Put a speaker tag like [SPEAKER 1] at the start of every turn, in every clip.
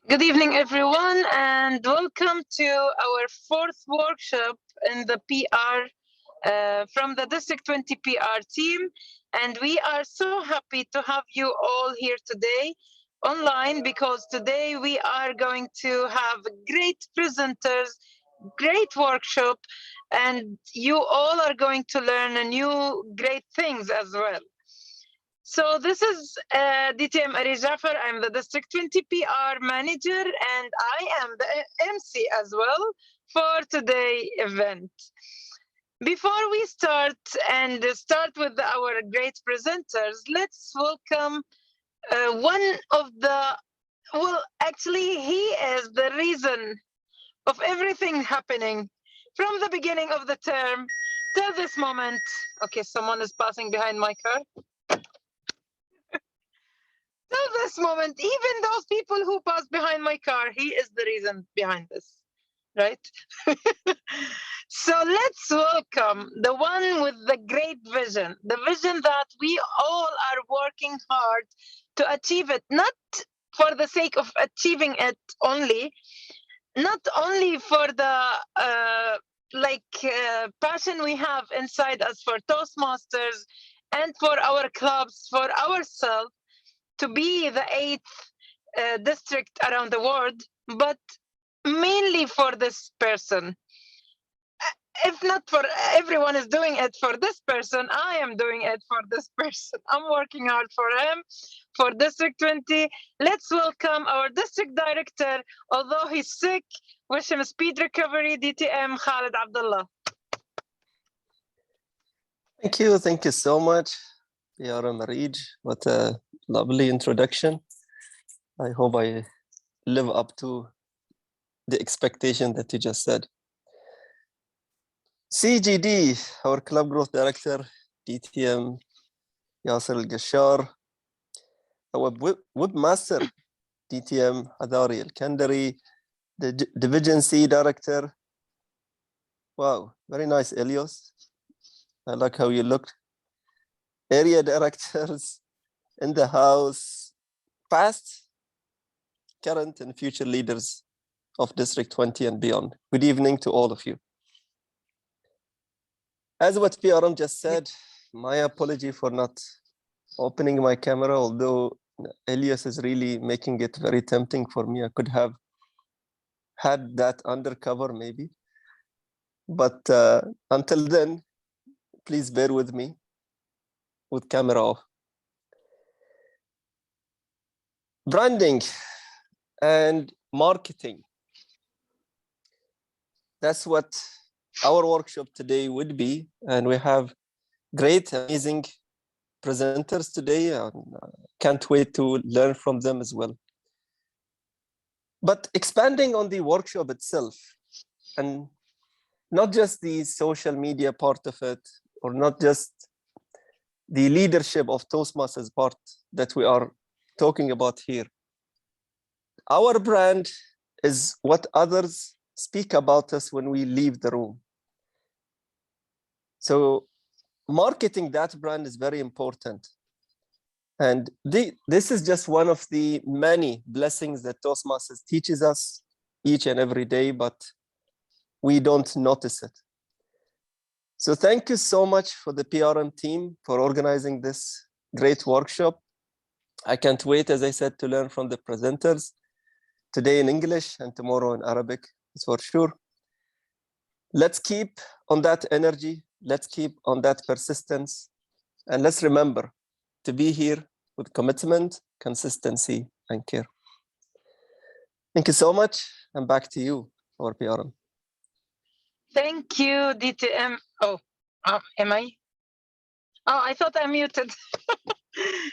[SPEAKER 1] Good evening, everyone, and welcome to our fourth workshop in the PR from the District 20 PR team. And we are so happy to have you all here today online because today we are going to have great presenters, great workshop, and you all are going to learn a new great things as well. So this is DTM Ari Jafar. I'm the District 20 PR manager, and I am the MC as well for today event. Before we start with our great presenters, let's welcome one of the, well, actually, he is the reason of everything happening from the beginning of the term till this moment. Okay, someone is passing behind my car. Till this moment, even those people who passed behind my car, he is the reason behind this, right? So let's welcome the one with the great vision, the vision that we all are working hard to achieve it, not for the sake of achieving it only, not only for the passion we have inside us for Toastmasters and for our clubs, for ourselves, to be the eighth district around the world, but mainly for this person. If not for everyone is doing it for this person, I am doing it for this person. I'm working hard for him, for District 20. Let's welcome our district director, although he's sick. Wish him a speed recovery, DTM Khalid Abdullah.
[SPEAKER 2] Thank you so much, Yara Marij. What a lovely introduction. I hope I live up to the expectation that you just said. CGD, our Club Growth Director, DTM Yasser Al-Gashar, our Webmaster, DTM Hadari Al-Kandari, the Division C Director. Wow, very nice, Elios. I like how you looked. Area directors in the house, past, current, and future leaders of District 20 and beyond. Good evening to all of you. As what PRM just said, my apology for not opening my camera, although Elias is really making it very tempting for me. I could have had that undercover maybe. But until then, please bear with me with camera off. Branding and marketing. That's what our workshop today would be. And we have great, amazing presenters today. Can't wait to learn from them as well. But expanding on the workshop itself, and not just the social media part of it, or not just the leadership of Toastmasters part that we are talking about here. Our brand is what others speak about us when we leave the room. So marketing that brand is very important. And this is just one of the many blessings that Toastmasters teaches us each and every day, but we don't notice it. So thank you so much for the PRM team for organizing this great workshop. I can't wait, as I said, to learn from the presenters today in English and tomorrow in Arabic, that's for sure. Let's keep on that energy. Let's keep on that persistence. And let's remember to be here with commitment, consistency, and care. Thank you so much. And back to you, our PRM.
[SPEAKER 1] Thank you, DTM. Oh, am I? Oh, I thought I muted.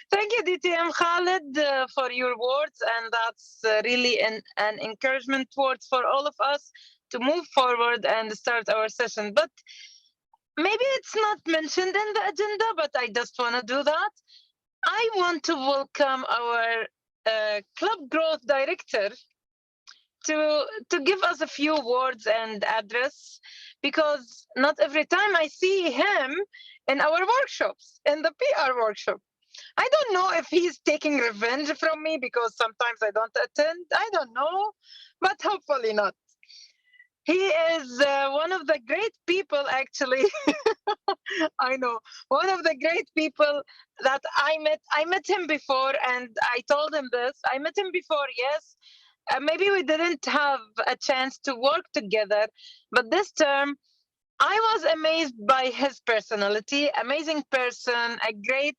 [SPEAKER 1] Thank you, DTM Khalid, for your words. And that's really an encouragement words for all of us to move forward and start our session. But maybe it's not mentioned in the agenda, but I just want to do that. I want to welcome our Club Growth Director to give us a few words and address, because not every time I see him in our workshops, in the PR workshop. I don't know if he's taking revenge from me because sometimes I don't attend. I don't know, but hopefully not. He is one of the great people, actually. I know, one of the great people that I met. I met him before, and I told him this. I met him before, yes. Maybe we didn't have a chance to work together, but this term I was amazed by his personality. Amazing person, a great.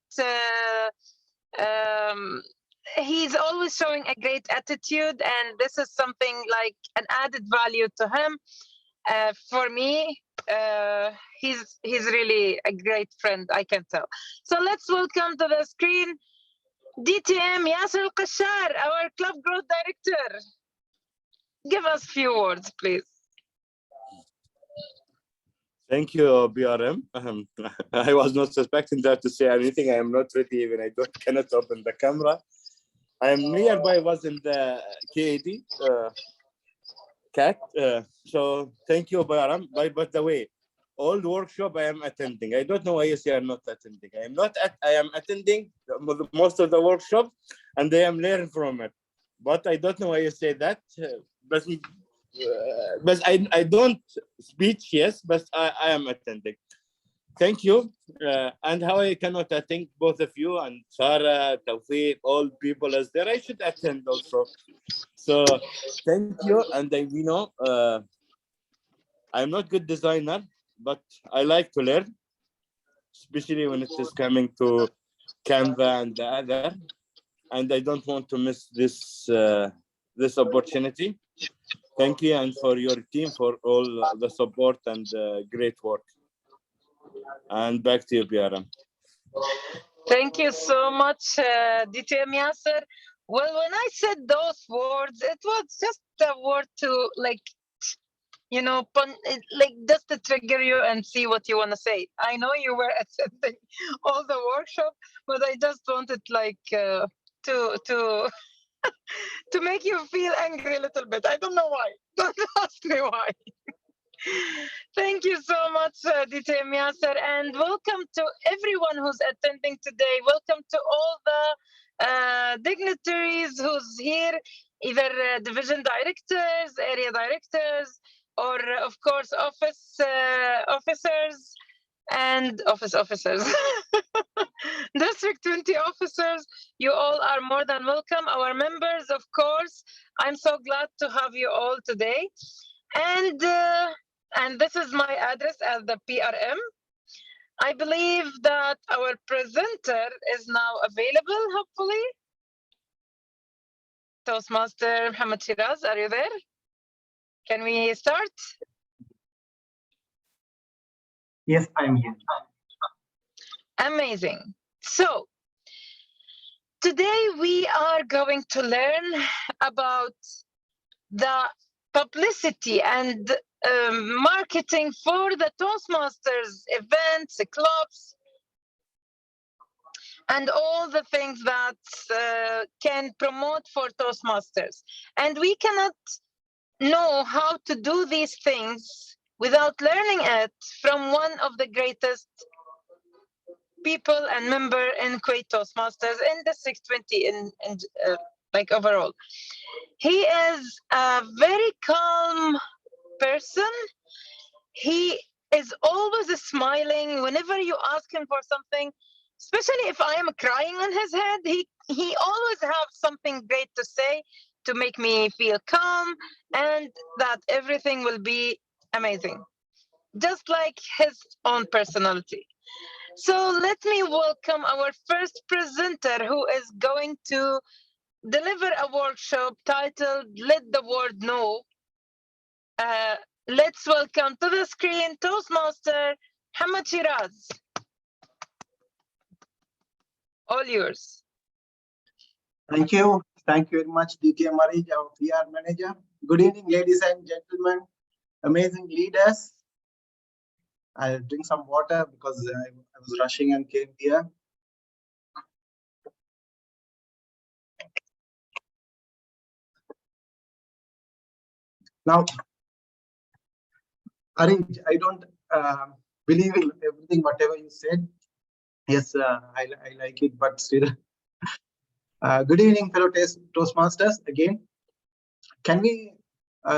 [SPEAKER 1] Um, he's always showing a great attitude, and this is something like an added value to him. For me, he's really a great friend, I can tell. So let's welcome to the screen DTM Yasser Al-Qashar, our club growth director. Give us few words, please.
[SPEAKER 3] Thank you, BRM. I was not suspecting that to say anything. I am not ready even. Cannot open the camera. I am nearby, was in the KAD, CAT. So thank you, BRM. By the way, all the workshop I am attending. I don't know why you say I'm not attending. I am attending most of the workshop, and I am learning from it. But I don't know why you say that. But I don't speech, yes, but I am attending. Thank you. And how I cannot attend both of you and Sarah, Tawfiq, all people as there, I should attend also. So thank you. And we know I'm not good designer, but I like to learn, especially when it is coming to Canva and the other. And I don't want to miss this this opportunity. Thank you, and for your team for all the support and great work. And back to you, Biaram.
[SPEAKER 1] Thank you so much, DTM Yasser. Well, when I said those words, it was just a word to like just to trigger you and see what you want to say. I know you were attending all the workshop, but I just wanted to to make you feel angry a little bit. I don't know why. Don't ask me why. Thank you so much, DTM Yasser, and welcome to everyone who's attending today. Welcome to all the dignitaries who's here, either division directors, area directors, or of course office officers and office officers. District 20 officers, you all are more than welcome. Our members, of course, I'm so glad to have you all today. And this is my address as the PRM. I believe that our presenter is now available, hopefully. Toastmaster Mohammed Shiraz, are you there? Can we start?
[SPEAKER 4] Yes, I'm here.
[SPEAKER 1] Amazing. So, today we are going to learn about the publicity and marketing for the Toastmasters events, clubs, and all the things that can promote for Toastmasters. And we cannot know how to do these things without learning it from one of the greatest people and member in Kuwait Toastmasters in the 620 in like overall. He is a very calm person. He is always smiling whenever you ask him for something, especially if I am crying on his head. He always have something great to say to make me feel calm and that everything will be amazing, just like his own personality. So let me welcome our first presenter who is going to deliver a workshop titled Let the World Know. Let's welcome to the screen Toastmaster Mohammed Shiraz. All yours.
[SPEAKER 4] Thank you. Thank you very much, DTM Marij, our PR manager. Good evening, ladies and gentlemen, amazing leaders. I'll drink some water because I was rushing and came here. Now, Arij, I don't believe in everything, whatever you said. Yes, I like it, but still. Good evening, fellow Toastmasters. Again, can we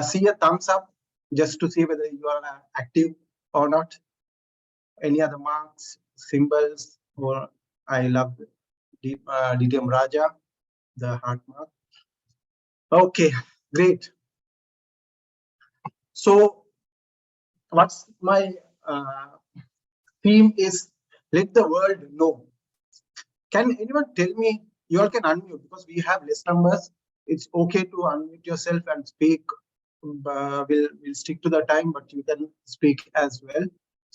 [SPEAKER 4] see a thumbs up just to see whether you are active or not? Any other marks, symbols, or I love DTM Raja, the heart mark. Okay, great. So, what's my theme is let the world know. Can anyone tell me? You all can unmute because we have less numbers. It's okay to unmute yourself and speak. We'll stick to the time, but you can speak as well.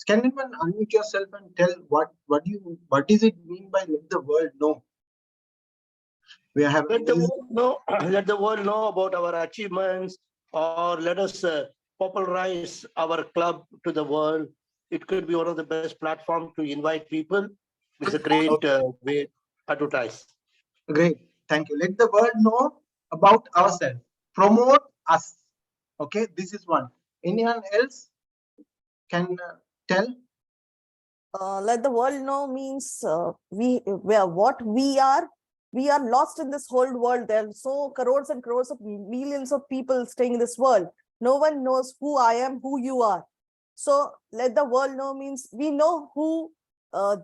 [SPEAKER 4] Can anyone unmute yourself and tell what does it mean by let the world know? We have
[SPEAKER 5] let the world know. Let the world know about our achievements, or let us popularize our club to the world. It could be one of the best platforms to invite people. It's a great way to advertise.
[SPEAKER 4] Great, thank you. Let the world know about ourselves. Promote us. Okay, this is one. Anyone else can tell?
[SPEAKER 6] Let the world know means what we are. We are lost in this whole world. There are so crores and crores of millions of people staying in this world. No one knows who I am, who you are. So let the world know means we know who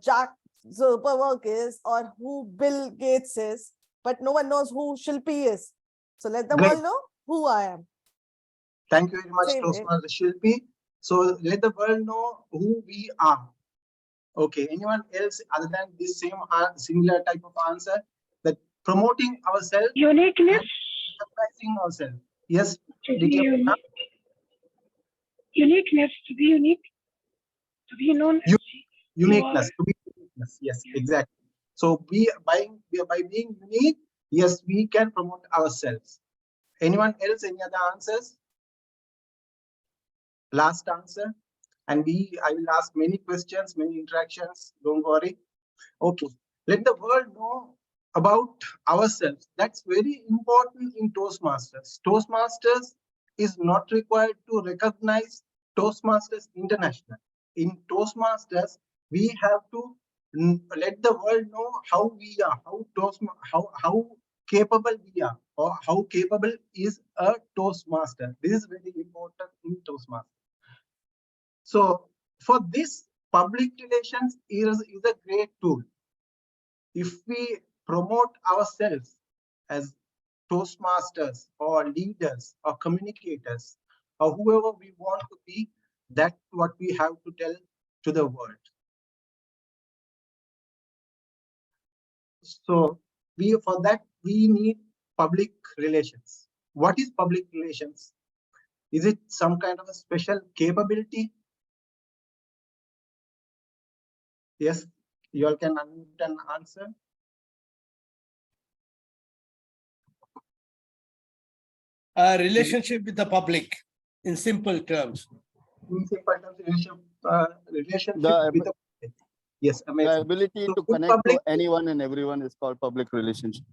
[SPEAKER 6] Jack Zuckerberg is or who Bill Gates is, but no one knows who Shilpi is. So let the world know who I am.
[SPEAKER 4] Thank you very much, Toastmaster Shilpi. So let the world know who we are. Okay, anyone else other than this same similar type of answer? That promoting ourselves,
[SPEAKER 7] uniqueness,
[SPEAKER 4] recognizing ourselves. Yes,
[SPEAKER 7] uniqueness, to be unique, to be known as
[SPEAKER 4] uniqueness, to be uniqueness. Yes, exactly. So by being unique, yes, we can promote ourselves. Anyone else? Any other answers? Last answer. And I will ask many questions, many interactions. Don't worry. Okay. Let the world know about ourselves. That's very important in Toastmasters. Toastmasters is not required to recognize Toastmasters International. In Toastmasters, we have to let the world know how we are, how capable we are, or how capable is a Toastmaster. This is very important in Toastmasters. So for this, public relations is a great tool. If we promote ourselves as Toastmasters or leaders or communicators or whoever we want to be, that's what we have to tell to the world. So for that we need public relations. What is public relations? Is it some kind of a special capability? Yes, you all can unmute and answer.
[SPEAKER 5] A relationship with the public, in simple terms.
[SPEAKER 4] In simple terms, relationship with the public. Yes, amazing.
[SPEAKER 8] The ability to connect to anyone and everyone is called public relationship.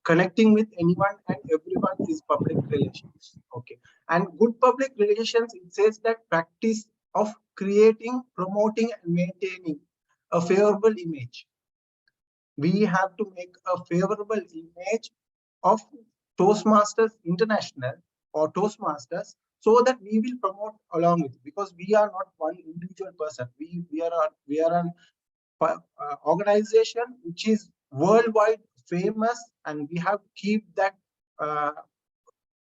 [SPEAKER 4] Connecting with anyone and everyone is public relations. Okay. And good public relations, it says that practice of creating, promoting, and maintaining a favorable image. We have to make a favorable image of Toastmasters International or Toastmasters so that we will promote along with it, because we are not one individual person. We are an organization which is worldwide famous, and we have to keep that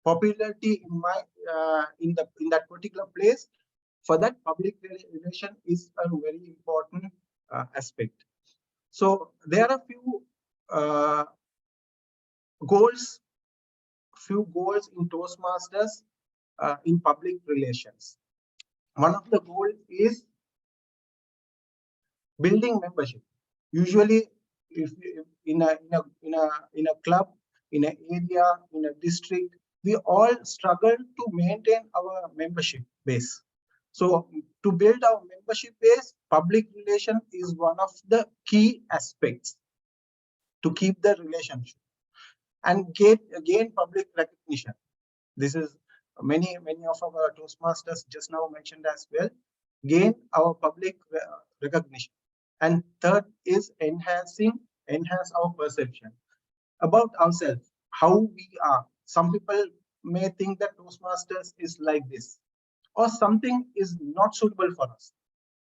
[SPEAKER 4] popularity in that particular place. For that, public relation is a very important aspect. So there are few goals in Toastmasters in public relations. One of the goals is building membership. Usually, if in a club, in an area, in a district, we all struggle to maintain our membership base. So to build our membership base, public relation is one of the key aspects to keep the relationship and gain public recognition. This is many of our Toastmasters just now mentioned as well. Gain our public recognition. And third is enhance our perception about ourselves, how we are. Some people may think that Toastmasters is like this, or something is not suitable for us.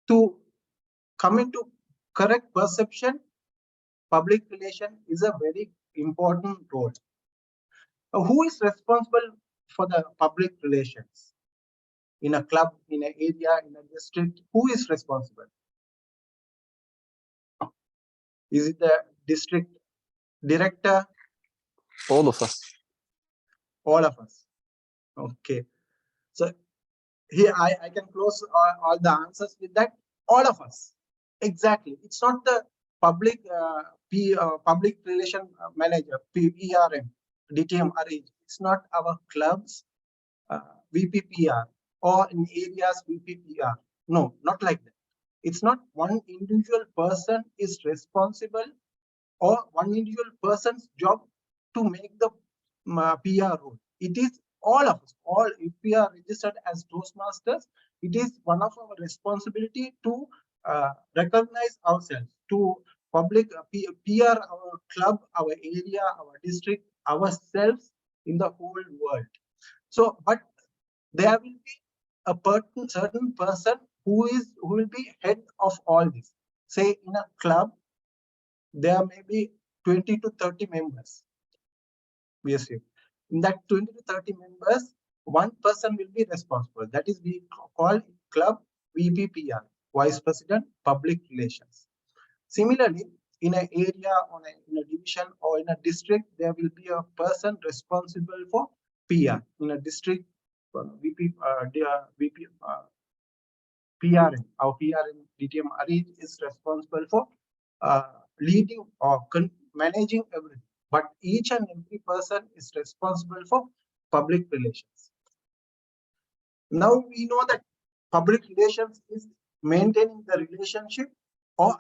[SPEAKER 4] To come into correct perception, public relation is a very important role. Who is responsible for the public relations? In a club, in an area, in a district, who is responsible? Is it the district director?
[SPEAKER 2] All of us.
[SPEAKER 4] All of us. Okay. So here I can close all the answers with that. All of us. Exactly. It's not the public public relation manager, PRM, DTM arrange. It's not our clubs, VPPR, or in areas VPPR. No, not like that. It's not one individual person is responsible, or one individual person's job to make the PR role. It is all of us. All, if we are registered as Toastmasters, it is one of our responsibility to recognize ourselves, to public PR our club, our area, our district, ourselves in the whole world. So, but there will be a certain person who will be head of all this. Say in a club, there may be 20 to 30 members. We assume in that 20 to 30 members, one person will be responsible. That is, we call club VPPR, Vice President Public Relations. Similarly, in an area, in a division, or in a district, there will be a person responsible for PR. In a district, PRM, our PRM DTM Arij is responsible for leading or managing everything. But each and every person is responsible for public relations. Now we know that public relations is maintaining the relationship or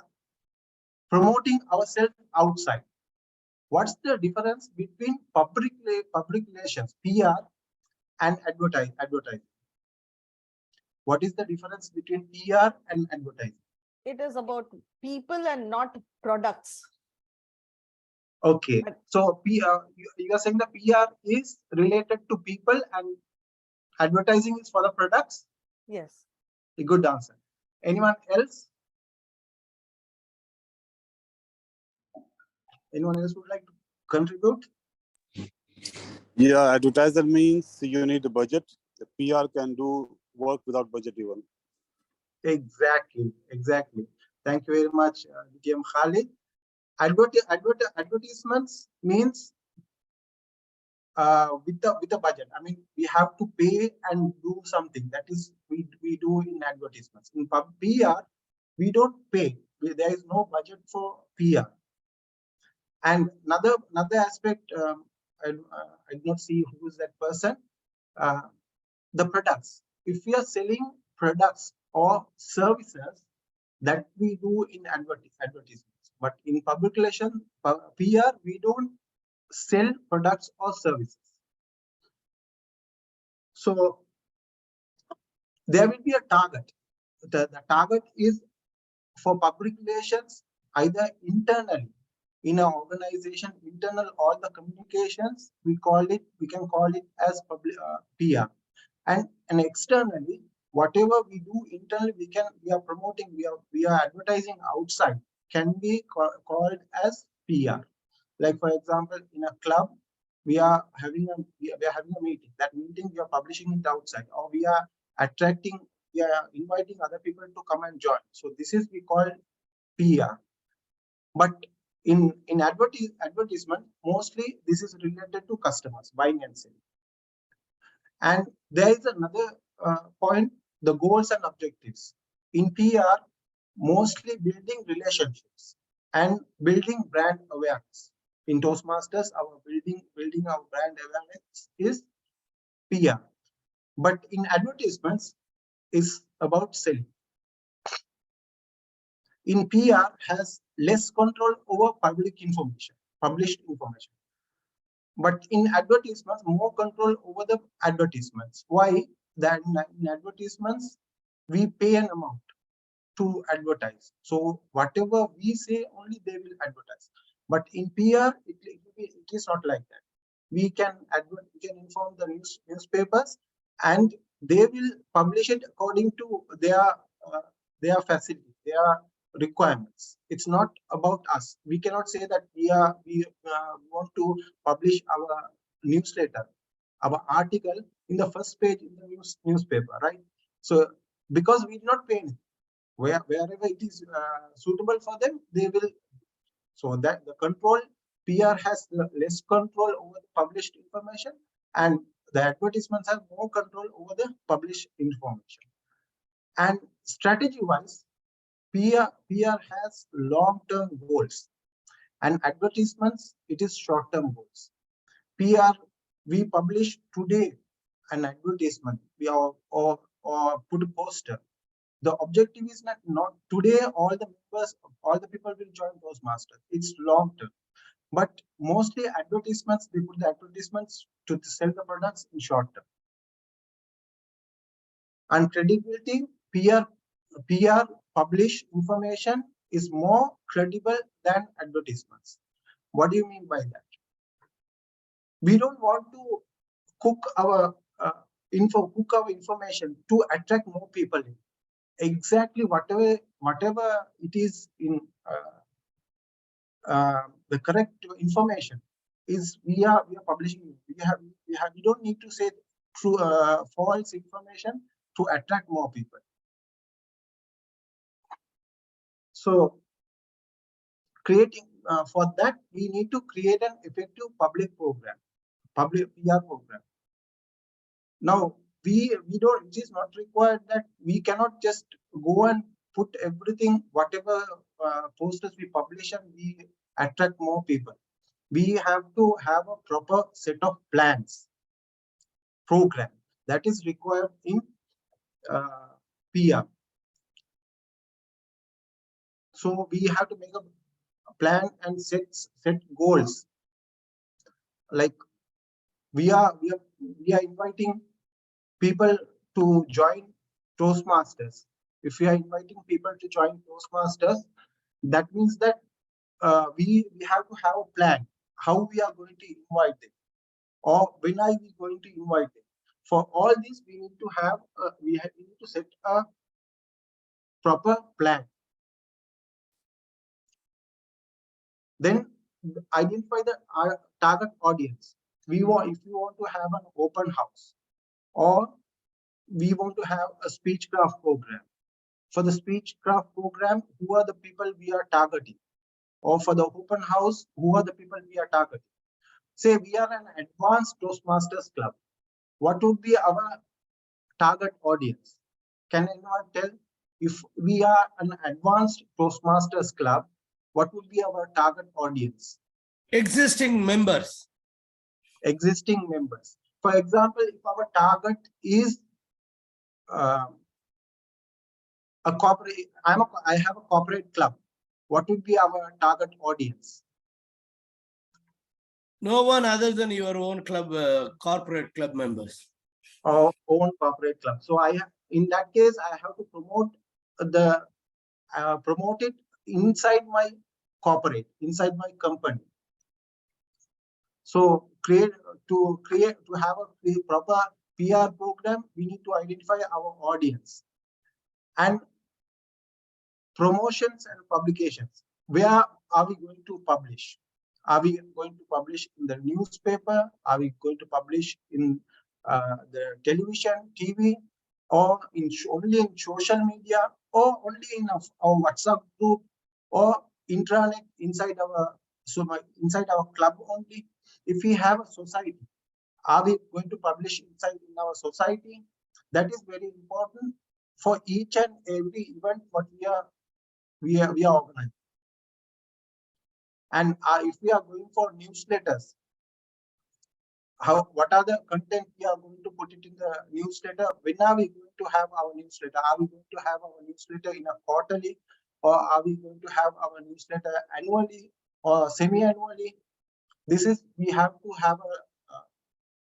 [SPEAKER 4] promoting ourselves outside. What's the difference between public relations, PR, and advertising? What is the difference between PR and advertising?
[SPEAKER 6] It is about people and not products.
[SPEAKER 4] Okay, so PR, you are saying the PR is related to people and advertising is for the products?
[SPEAKER 6] Yes.
[SPEAKER 4] A good answer. Anyone else? Anyone else would like to contribute?
[SPEAKER 8] Yeah, advertiser means you need a budget. The PR can do work without budget even.
[SPEAKER 4] Exactly. Thank you very much, DTM Khalid. Advertisements means with the budget. I mean, we have to pay and do something. That is, we do in advertisements. In PR, we don't pay. There is no budget for PR. And another aspect, I do not see who is that person. The products. If we are selling products or services, that we do in advertisements. But in public relations, PR, we don't sell products or services. So there will be a target. The target is for public relations, either internally in an organization, internal, all the communications, we can call it as public PR. And externally, whatever we do internally, we are promoting, we are advertising outside, can be called as PR. Like for example, in a club, we are having a meeting. That meeting we are publishing it outside, or we are inviting other people to come and join. So this is we call PR. But in advertisement, mostly this is related to customers buying and selling. And there is another point, the goals and objectives. In PR, mostly building relationships and building brand awareness. In Toastmasters, our building our brand awareness is PR. But in advertisements, is about selling. In PR, has less control over published information. But in advertisements, more control over the advertisements. Why? That in advertisements, we pay an amount. to advertise. So whatever we say, only they will advertise. But in PR, it is not like that. We can inform the newspapers, and they will publish it according to their facility, their requirements. It's not about us. We cannot say that we want to publish our newsletter, our article in the first page in the newspaper, right? So because we do not pay anything, wherever it is suitable for them, they will. So that the control, PR has less control over the published information, and the advertisements have more control over the published information. And strategy-wise, PR has long-term goals, and advertisements, it is short-term goals. PR, we publish today an advertisement, or put a poster. The objective is not today all the members, all the people will join Toastmasters. It's long term. But mostly advertisements, they put the advertisements to sell the products in short term. And credibility, PR published information is more credible than advertisements. What do you mean by that? We don't want to cook our information to attract more people in. Exactly whatever it is in the correct information is we are publishing. We don't need to say true false information to attract more people. So creating for that, we need to create an effective public program, public PR program. Now we don't, it is not required that we cannot just go and put everything, whatever posters we publish, and we attract more people. We have to have a proper set of plans, program that is required in PR. So we have to make a plan and set goals. Like we are inviting people to join Toastmasters. If we are inviting people to join Toastmasters, that means that we have to have a plan how we are going to invite them, or when are we going to invite them. For all this, we need to have we need to set a proper plan. Then identify the target audience. If you want to have an open house, or we want to have a speech craft program. For the speech craft program, who are the people we are targeting? Or for the open house, who are the people we are targeting? Say we are an advanced Toastmasters club. What would be our target audience? Can anyone tell? If we are an advanced Toastmasters club, what would be our target audience?
[SPEAKER 9] Existing members.
[SPEAKER 4] Existing members. For example, if our target is a corporate, I have a corporate club, what would be our target audience?
[SPEAKER 9] No one other than your own club, corporate club members.
[SPEAKER 4] Our own corporate club. So in that case, I have to promote it inside my corporate, inside my company. So to have a proper PR program, we need to identify our audience. And promotions and publications. Where are we going to publish? Are we going to publish in the newspaper? Are we going to publish in the television, TV, or only in social media, or only in our WhatsApp group, or intranet inside our club only? If we have a society, are we going to publish inside in our society? That is very important for each and every event what we are organizing. And if we are going for newsletters, what are the content we are going to put it in the newsletter? When are we going to have our newsletter? Are we going to have our newsletter in a quarterly, or are we going to have our newsletter annually or semi-annually? We have to have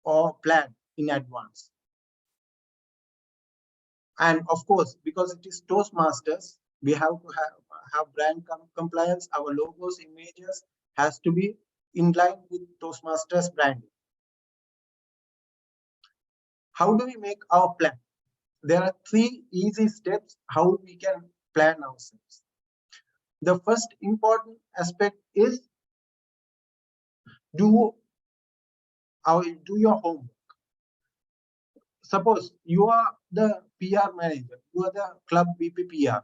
[SPEAKER 4] a plan in advance. And of course, because it is Toastmasters, We have to have brand compliance. Our logos, images has to be in line with Toastmasters branding. How do we make our plan? There are 3 easy steps how we can plan ourselves. The first important aspect is do your homework. Suppose you are the PR manager, you are the club VP PR.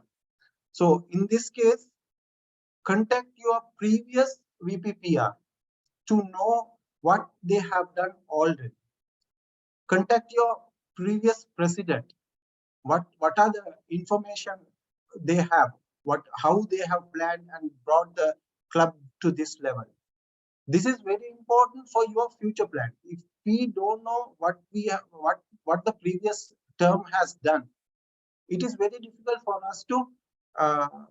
[SPEAKER 4] So in this case, contact your previous VP PR to know what they have done already. Contact your previous president. What are the information they have? How they have planned and brought the club to this level. This is very important for your future plan. If we don't know what the previous term has done, it is very difficult for us to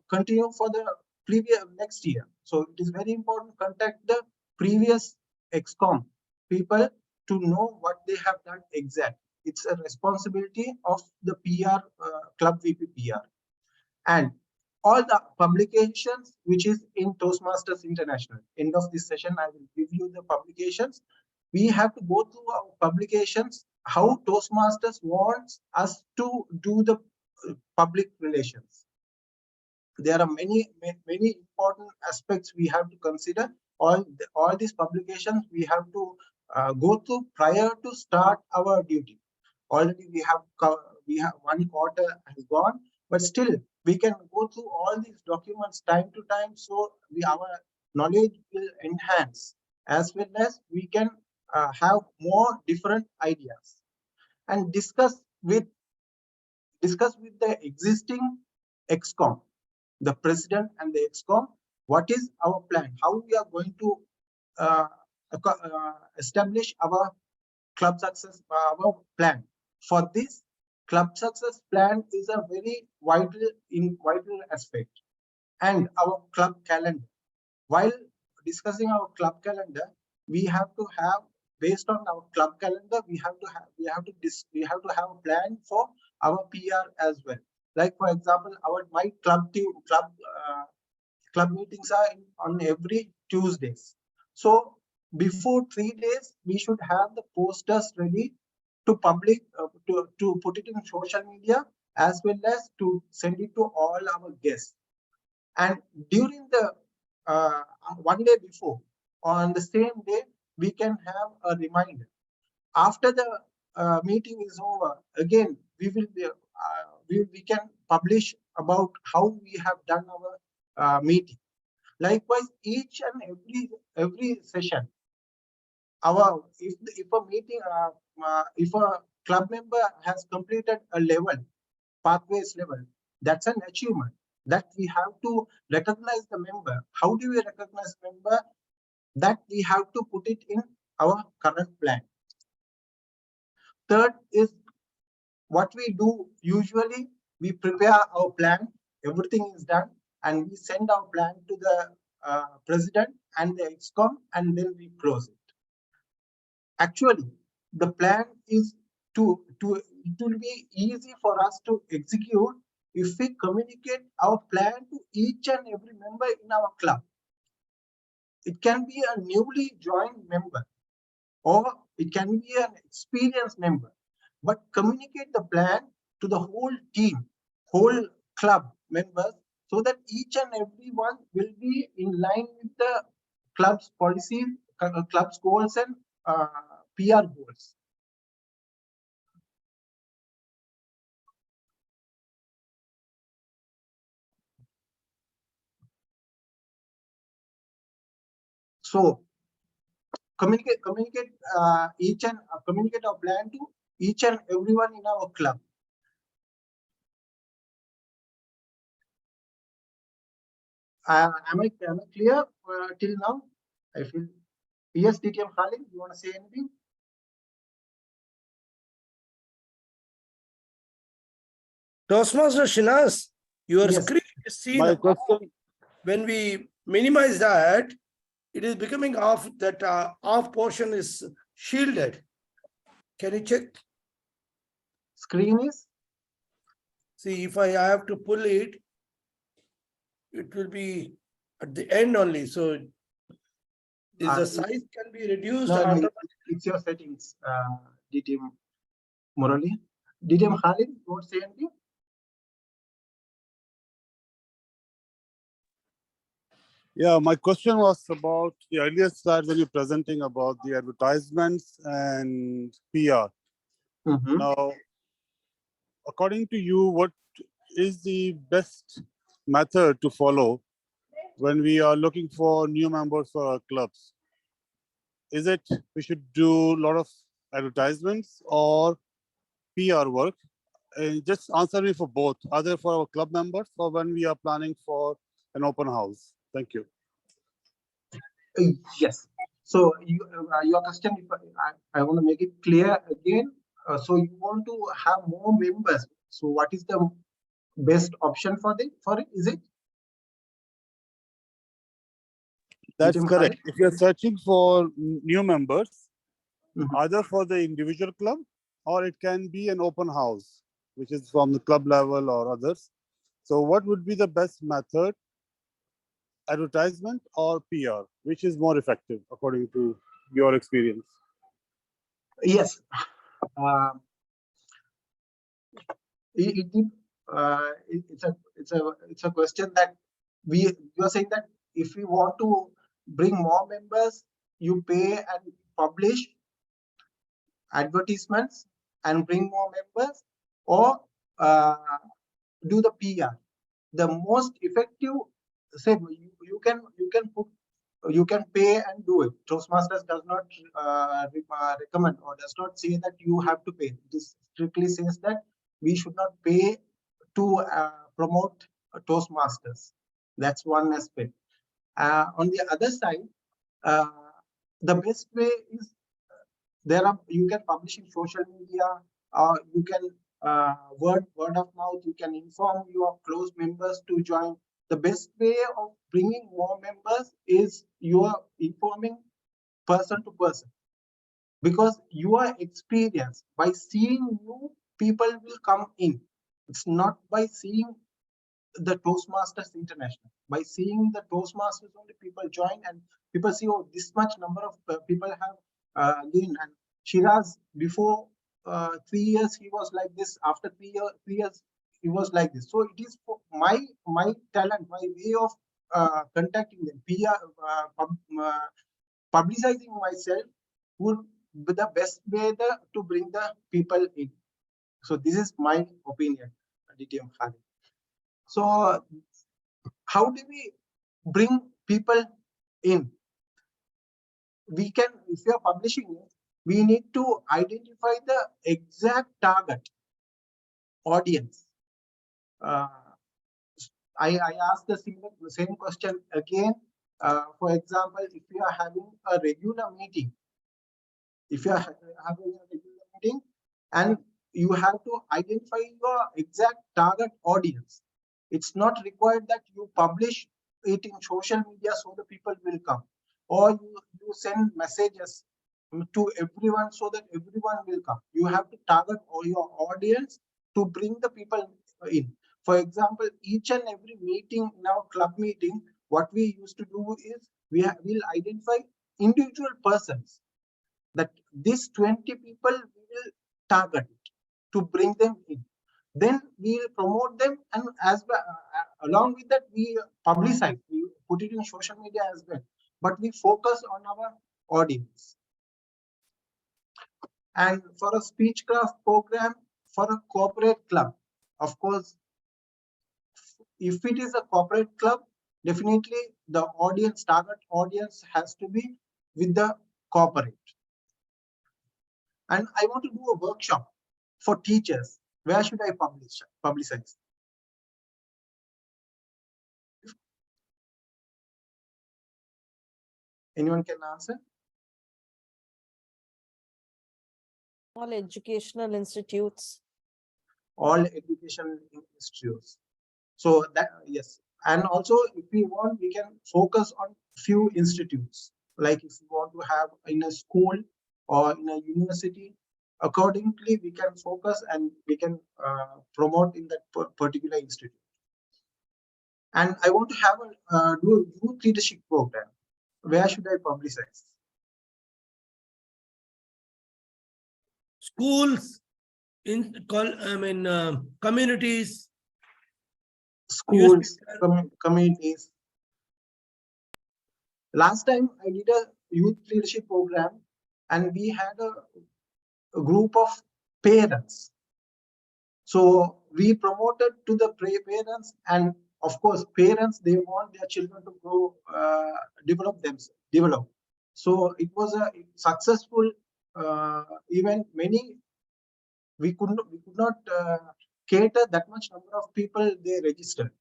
[SPEAKER 4] continue for the previous next year. So it is very important to contact the previous ExCom people to know what they have done exactly. It's a responsibility of the PR club VP PR. And all the publications which is in Toastmasters International. End of this session, I will give you the publications. We have to go through our publications, how Toastmasters wants us to do the public relations. There are many important aspects we have to consider. All these publications we have to go through prior to start our duty. Already we have 1 quarter has gone, but still we can go through all these documents time to time, so our knowledge will enhance, as well as we can have more different ideas and discuss with the existing ExCom, the president and the ExCom, what is our plan, how we are going to establish our club success, our plan. For this, club success plan is a very vital aspect, and our club calendar. While discussing our club calendar, we have to have, based on our club calendar, we have to have a plan for our PR as well. Like for example, my club meetings are on every Tuesdays. So before 3 days, we should have the posters ready to public to put it in social media, as well as to send it to all our guests. And during the 1 day before, on the same day, we can have a reminder. After the meeting is over, again we will be, we can publish about how we have done our meeting. Likewise, each and every session, if a meeting if a club member has completed a level, pathways level, that's an achievement that we have to recognize the member. How do we recognize member? That we have to put it in our current plan. Third is what we do usually, we prepare our plan, everything is done, and we send our plan to the president and the ExCom, and then we close it. Actually, the plan is it will be easy for us to execute if we communicate our plan to each and every member in our club. It can be a newly joined member, or it can be an experienced member, but communicate the plan to the whole team, whole club members, so that each and every one will be in line with the club's policies, club's goals, and PR goals. So communicate communicate our plan to each and everyone in our club. Am I clear till now? I feel. Yes, DTM Khalid, you want to say anything?
[SPEAKER 9] Toastmaster Shiraz, your
[SPEAKER 4] Yes.
[SPEAKER 9] screen is seen.
[SPEAKER 8] My question.
[SPEAKER 9] When we minimize that, it is becoming off. That off portion is shielded. Can you check?
[SPEAKER 4] Screen is?
[SPEAKER 9] See, if I have to pull it, it will be at the end only. So is the
[SPEAKER 4] Uh,
[SPEAKER 9] size can be reduced
[SPEAKER 4] No, no,
[SPEAKER 9] automatically?
[SPEAKER 4] it's your settings, DTM Murali. DTM Khalid, you want to say anything?
[SPEAKER 8] Yeah, my question was about the earlier slide when you're presenting about the advertisements and PR.
[SPEAKER 4] Mhm.
[SPEAKER 8] Now, according to you, what is the best method to follow when we are looking for new members for our clubs? Is it we should do a lot of advertisements or PR work? And just answer me for both, either for our club members or when we are planning for an open house. Thank you.
[SPEAKER 4] Yes. So your question, if I want to make it clear again. So you want to have more members. So what is the best option for it? Is it?
[SPEAKER 8] That's
[SPEAKER 4] DTM
[SPEAKER 8] correct.
[SPEAKER 4] Khalid?
[SPEAKER 8] If you're searching for new members,
[SPEAKER 4] Mhm.
[SPEAKER 8] either for the individual club or it can be an open house, which is from the club level or others. So what would be the best method, advertisement or PR? Which is more effective according to your experience?
[SPEAKER 4] Yes. Uh, it's a question that you're saying that if you want to bring more members, you pay and publish advertisements and bring more members, or do the PR. The most effective, say you can pay and do it. Toastmasters does not recommend or does not say that you have to pay. It strictly says that we should not pay to promote Toastmasters. That's one aspect. On the other side, uh, the best way is you can publish in social media, you can word of mouth, you can inform your close members to join. The best way of bringing more members is you are informing person to person, because your experience by seeing you, people will come in. It's not by seeing the Toastmasters International. By seeing the Toastmasters only, people join and people see, oh, this much number of people have gained. And Shiraz, before 3 years, he was like this. After 3 years, he was like this. So it is for my talent, my way of contacting them, PR, publicizing myself would be the best way to bring the people in. So this is my opinion, DTM Khalid. So how do we bring people in? We can, if we are publishing it, we need to identify the exact target audience. I asked the same question again. For example, if you are having a regular meeting, and you have to identify your exact target audience. It's not required that you publish it in social media so the people will come, or you send messages to everyone so that everyone will come. You have to target all your audience to bring the people in. For example, each and every meeting in our club meeting, what we used to do is we'll identify individual persons, that these 20 people we will target to bring them in. Then we will promote them, and along with that, we publicize, we put it in social media as well. But we focus on our audience. And for a speechcraft program, for a corporate club, of course, if it is a corporate club, definitely the target audience has to be with the corporate. And I want to do a workshop for teachers. Where should I publicize? Anyone can answer?
[SPEAKER 6] All educational institutes.
[SPEAKER 4] All educational institutes. So that, yes. And also, if we want, we can focus on few institutes. Like if you want to have in a school or in a university, accordingly, we can focus and we can promote in that particular institute. and I want to have a do a youth leadership program. Where should I publicize?
[SPEAKER 9] Schools, communities,
[SPEAKER 4] Schools,
[SPEAKER 9] newspaper.
[SPEAKER 4] communities. Last time I did a youth leadership program, and we had a group of parents. So we promoted to the parents, and of course, parents, they want their children to grow, develop. So it was a successful event. We could not cater that much number of people they registered.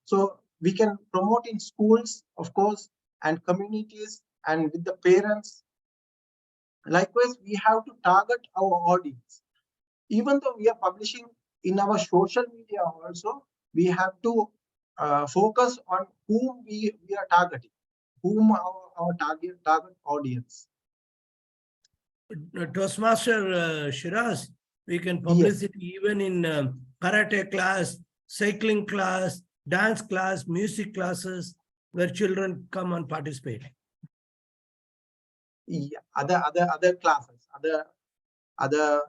[SPEAKER 4] So we can promote in schools, of course, and communities, and with the parents. Likewise, we have to target our audience. Even though we are publishing in our social media also, we have to focus on whom we are targeting, whom our target audience.
[SPEAKER 9] Toastmaster Shiraz, we can publish it even in karate class, cycling class, dance class, music classes, where children come and participate.
[SPEAKER 4] Yeah, other classes, other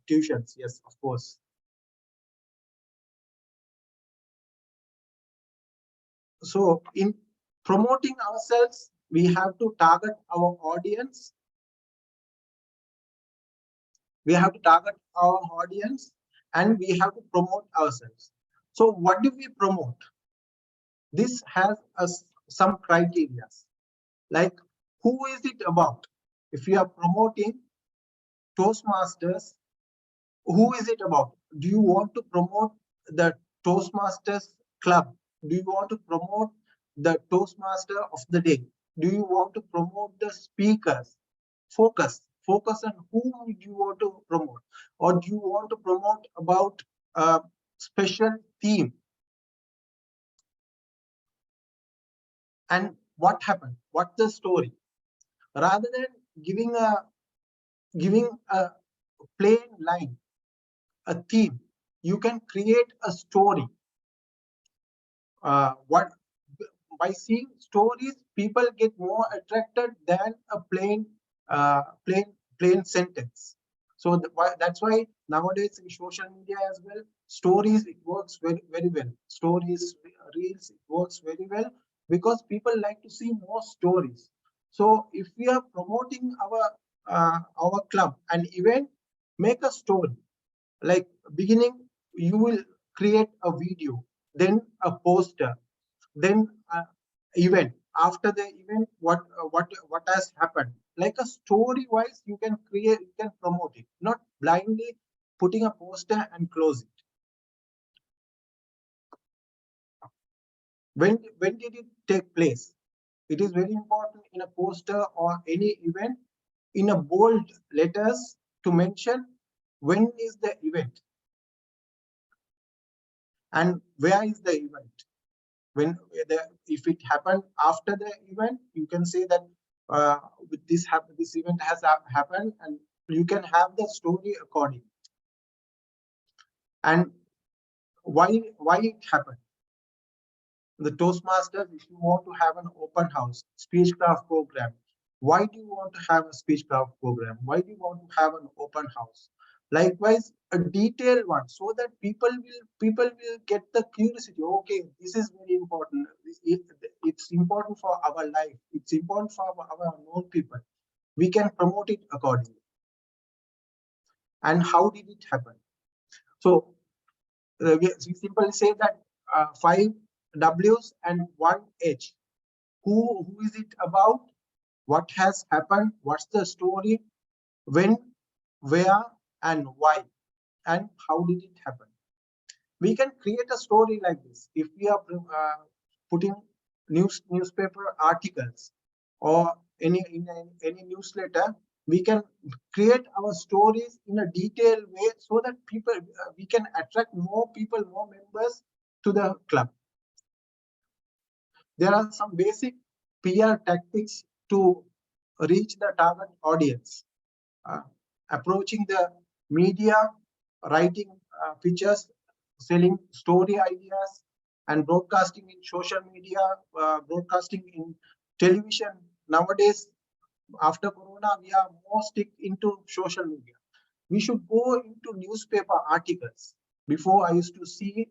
[SPEAKER 4] tuitions, yes, of course. So in promoting ourselves, we have to target our audience. We have to target our audience, and we have to promote ourselves. So what do we promote? This has some criteria, like who is it about? If you are promoting Toastmasters, who is it about? Do you want to promote the Toastmasters club? Do you want to promote the Toastmaster of the day? Do you want to promote the speakers? Focus on whom do you want to promote, or do you want to promote about a special theme? And what happened? What's the story? Rather than giving a plain line, a theme, you can create a story. By seeing stories, people get more attracted than a plain sentence. So that's why nowadays in social media as well, stories, it works very well. Stories, reels, it works very well because people like to see more stories. So if we are promoting our club and event, make a story. Like beginning, you will create a video, then a poster, then event. After the event, what has happened? Like a story wise, you can promote it, not blindly putting a poster and close it. When did it take place? It is very important in a poster or any event, in a bold letters, to mention when is the event and where is the event. If it happened after the event, you can say that this event has happened, and you can have the story according. And why it happened? The Toastmasters, if you want to have an open house speechcraft program, why do you want to have a speechcraft program? Why do you want to have an open house? Likewise, a detailed one, so that people will get the curiosity. Okay, this is very important. It's important for our life. It's important for our known people. We can promote it accordingly. And how did it happen? So we simply say that 5 W's and 1 H. Who is it about? What has happened? What's the story? When, where, and why? And how did it happen? We can create a story like this. If we are putting newspaper articles or any newsletter, we can create our stories in a detailed way so that we can attract more people, more members to the club. There are some basic PR tactics to reach the target audience. Approaching the media, writing pictures, selling story ideas, and broadcasting in social media, broadcasting in television. Nowadays, after Corona, we are more stick into social media. We should go into newspaper articles. Before I used to see,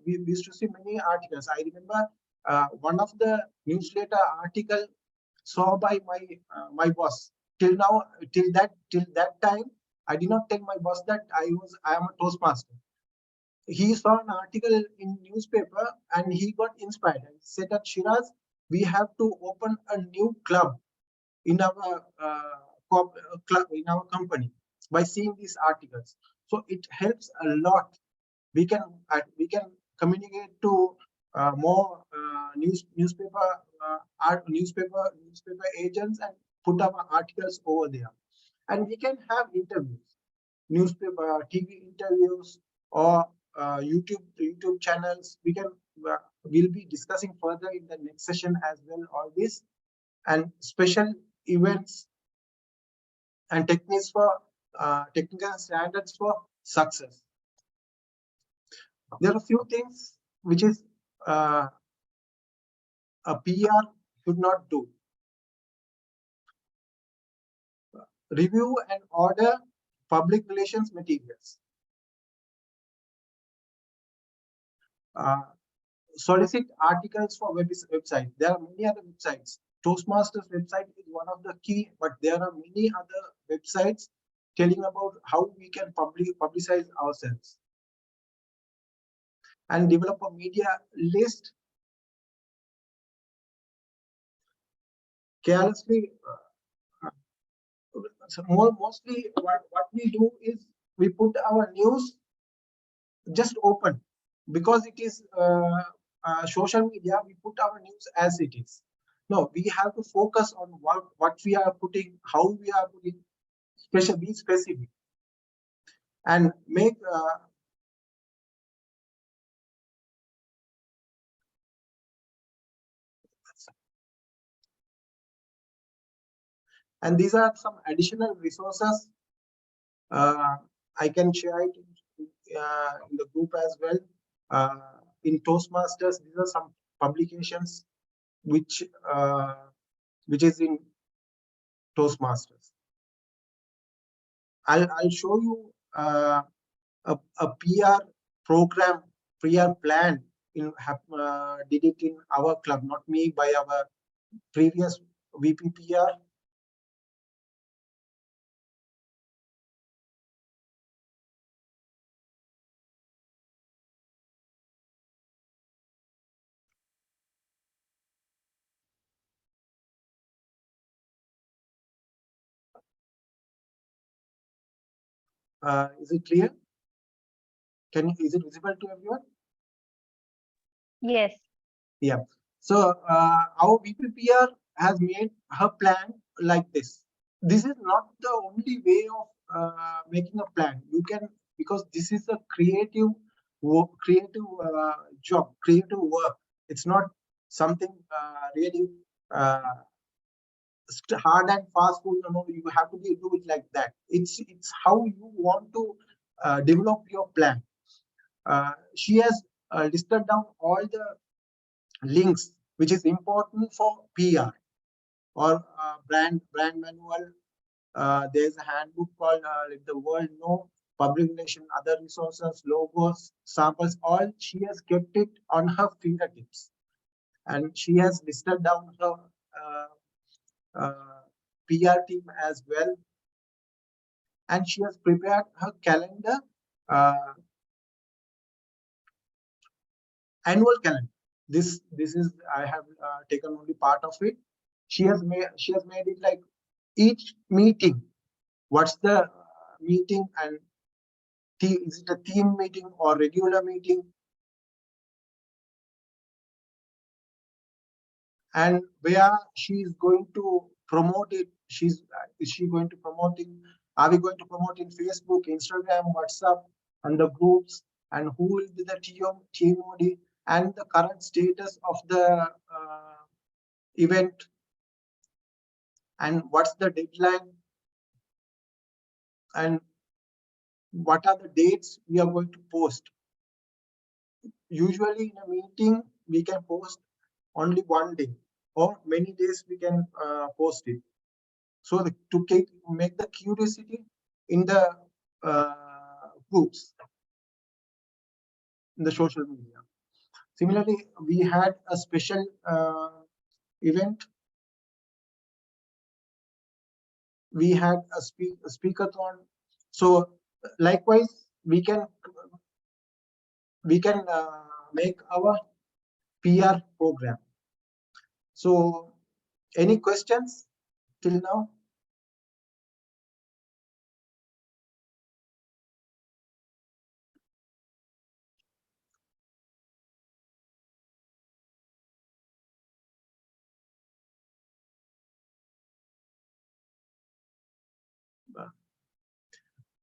[SPEAKER 4] we used to see many articles. I remember one of the newsletter article saw by my boss. Till now, till that time, I did not tell my boss that I am a Toastmaster. He saw an article in newspaper and he got inspired and said that, Shiraz, we have to open a new club in our club, in our company, by seeing these articles. So it helps a lot. We can communicate to more newspaper agents and put our articles over there. And we can have interviews, newspaper, TV interviews, or YouTube channels. We'll be discussing further in the next session as well, all this, and special events and techniques for technical standards for success. There are a few things which is a PR should not do. Review and order public relations materials. Solicit articles for websites. There are many other websites. Toastmasters website is one of the key, but there are many other websites telling about how we can publicize ourselves. And develop a media list. Carelessly, mostly what we do is we put our news just open, because it is social media. We put our news as it is. No, we have to focus on what we are putting, how we are putting, be specific, and make and these are some additional resources. I can share it in the group as well. In Toastmasters, these are some publications which is in Toastmasters. I'll show you a PR program, PR plan did it in our club, not me, by our previous VP PR. Is it clear? Is it visible to everyone?
[SPEAKER 10] Yes.
[SPEAKER 4] Yeah. So our VPPR has made her plan like this. This is not the only way of making a plan. You can, because this is a creative work, job, creative work. It's not something really hard and fast food. You have to do it like that. It's how you want to develop your plan. She has listed down all the links which is important for PR or brand manual. There's a handbook called Let the World Know, public relation, other resources, logos, samples, all she has kept it on her fingertips. And she has listed down her PR team as well. And she has prepared her calendar, annual calendar. This is, I have taken only part of it. She has made it like each meeting. What's the meeting, and is it a team meeting or regular meeting? And where she is going to promote it? Is she going to promoting? Are we going to promote in Facebook, Instagram, WhatsApp, and the groups? And who will be the TMOD? And the current status of the event, and what's the deadline, and what are the dates we are going to post. usually in a meeting, we can post only one day, or many days we can post it. So to make the curiosity in the groups, in the social media. Similarly, we had a special event. We had a speakathon. So likewise, we can make our PR program. So any questions till now?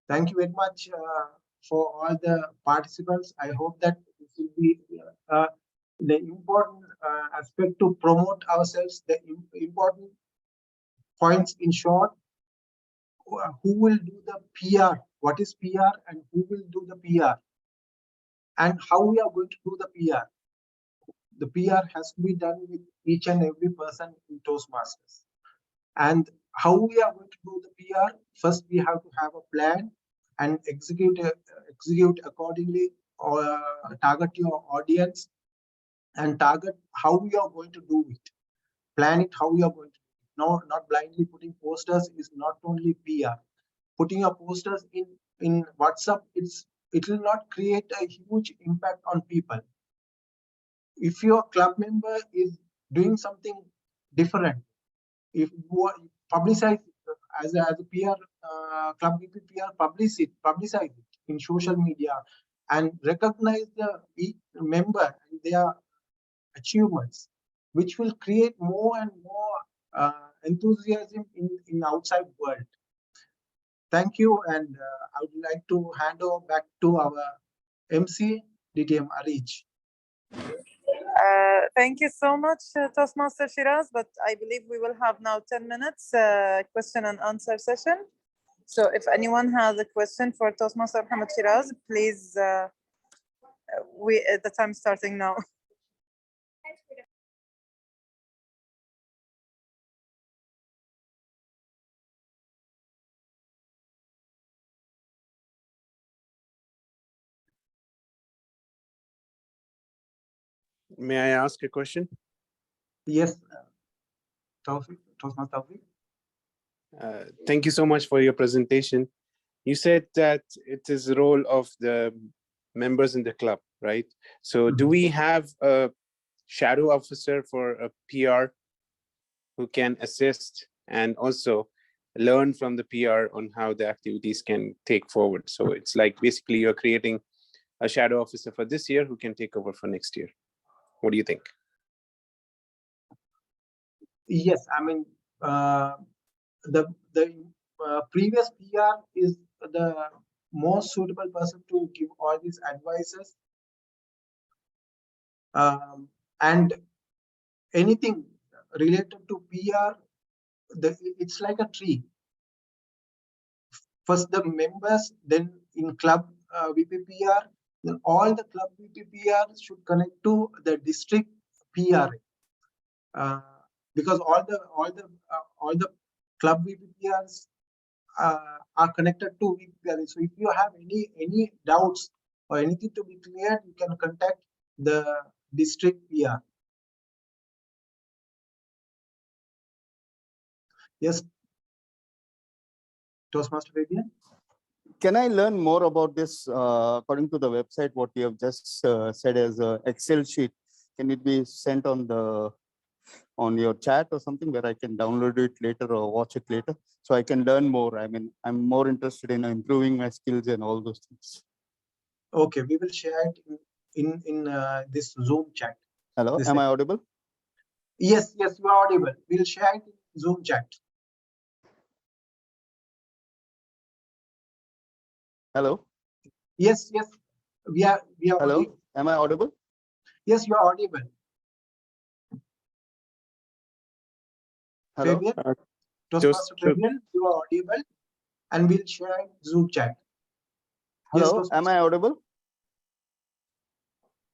[SPEAKER 4] Thank you very much for all the participants. I hope that this will be the important aspect to promote ourselves, the important points in short. Who will do the PR? What is PR and who will do the PR? And how we are going to do the PR? The PR has to be done with each and every person in Toastmasters. And how we are going to do the PR? First, we have to have a plan and execute accordingly, or target your audience and target how we are going to do it. Plan it how we are going to do it. No, not blindly putting posters is not only PR. Putting your posters in WhatsApp, it will not create a huge impact on people. If your club member is doing something different, if you publicize as a PR, club VP PR, publicize it in social media and recognize each member and their achievements, which will create more and more enthusiasm in outside world. Thank you, and I would like to hand over back to our MC, DTM Arij.
[SPEAKER 1] Thank you so much, Toastmaster Shiraz, but I believe we will have now 10 minutes question and answer session. So if anyone has a question for Toastmaster Mohammed Shiraz, please, the time starting now.
[SPEAKER 10] May I ask a question?
[SPEAKER 4] Yes, Toastmaster Tawfiq.
[SPEAKER 10] Thank you so much for your presentation. You said that it is the role of the members in the club, right? So do we have a shadow officer for a PR who can assist and also learn from the PR on how the activities can take forward? So it's like basically you're creating a shadow officer for this year who can take over for next year. What do you think?
[SPEAKER 4] Yes, I mean, the previous PR is the most suitable person to give all these advices, and anything related to PR, it's like a tree. First the members, then in club VPPR, then all the club VPPR should connect to the district PR, because all the club VPPRs are connected to VPPR. So if you have any doubts or anything to be cleared, you can contact the district PR. Yes, Toastmaster Fabian.
[SPEAKER 11] Can I learn more about this according to the website? What you have just said as an Excel sheet, can it be sent on your chat or something where I can download it later or watch it later so I can learn more? I mean, I'm more interested in improving my skills and all those things.
[SPEAKER 4] Okay, we will share it in this Zoom chat.
[SPEAKER 11] Hello, am I audible?
[SPEAKER 4] Yes, you are audible. We'll share it in Zoom chat.
[SPEAKER 11] Hello.
[SPEAKER 4] Yes, we are.
[SPEAKER 11] Hello,
[SPEAKER 4] audible.
[SPEAKER 11] Am I audible?
[SPEAKER 4] Yes, you are audible.
[SPEAKER 11] Hello.
[SPEAKER 4] Fabian, Toastmaster Fabian, you are audible, and we'll share Zoom chat.
[SPEAKER 11] Hello,
[SPEAKER 4] yes,
[SPEAKER 11] am I audible?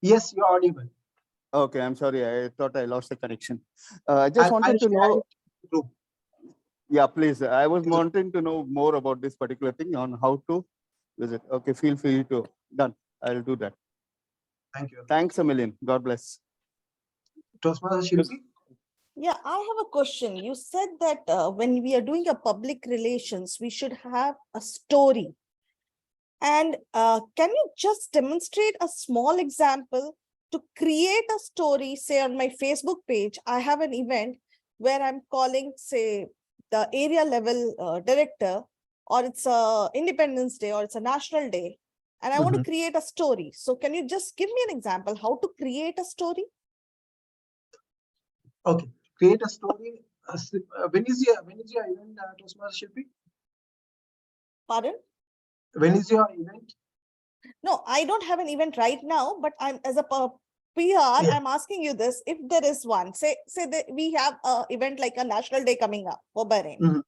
[SPEAKER 4] Yes, you're audible.
[SPEAKER 11] Okay, I'm sorry. I thought I lost the connection. I just wanted
[SPEAKER 4] I'll
[SPEAKER 11] to
[SPEAKER 4] share
[SPEAKER 11] know.
[SPEAKER 4] it in the group.
[SPEAKER 11] Yeah, please. I was wanting to know more about this particular thing on how to visit. Okay, feel free to. Done. I'll do that.
[SPEAKER 4] Thank you.
[SPEAKER 11] Thanks a million. God bless.
[SPEAKER 4] Toastmaster Shilpi?
[SPEAKER 6] Yeah, I have a question. You said that when we are doing a public relations, we should have a story. And can you just demonstrate a small example to create a story, say on my Facebook page? I have an event where I'm calling, say, the area level director, or it's a Independence Day, or it's a National Day, and I want to create a story. So can you just give me an example how to create a story?
[SPEAKER 4] Okay, create a story. When is your event, Toastmaster Shilpi?
[SPEAKER 6] Pardon?
[SPEAKER 4] When is your event?
[SPEAKER 6] No, I don't have an event right now, but I'm as a PR, I'm asking you this: if there is one, say that we have an event like a National Day coming up for Bahrain,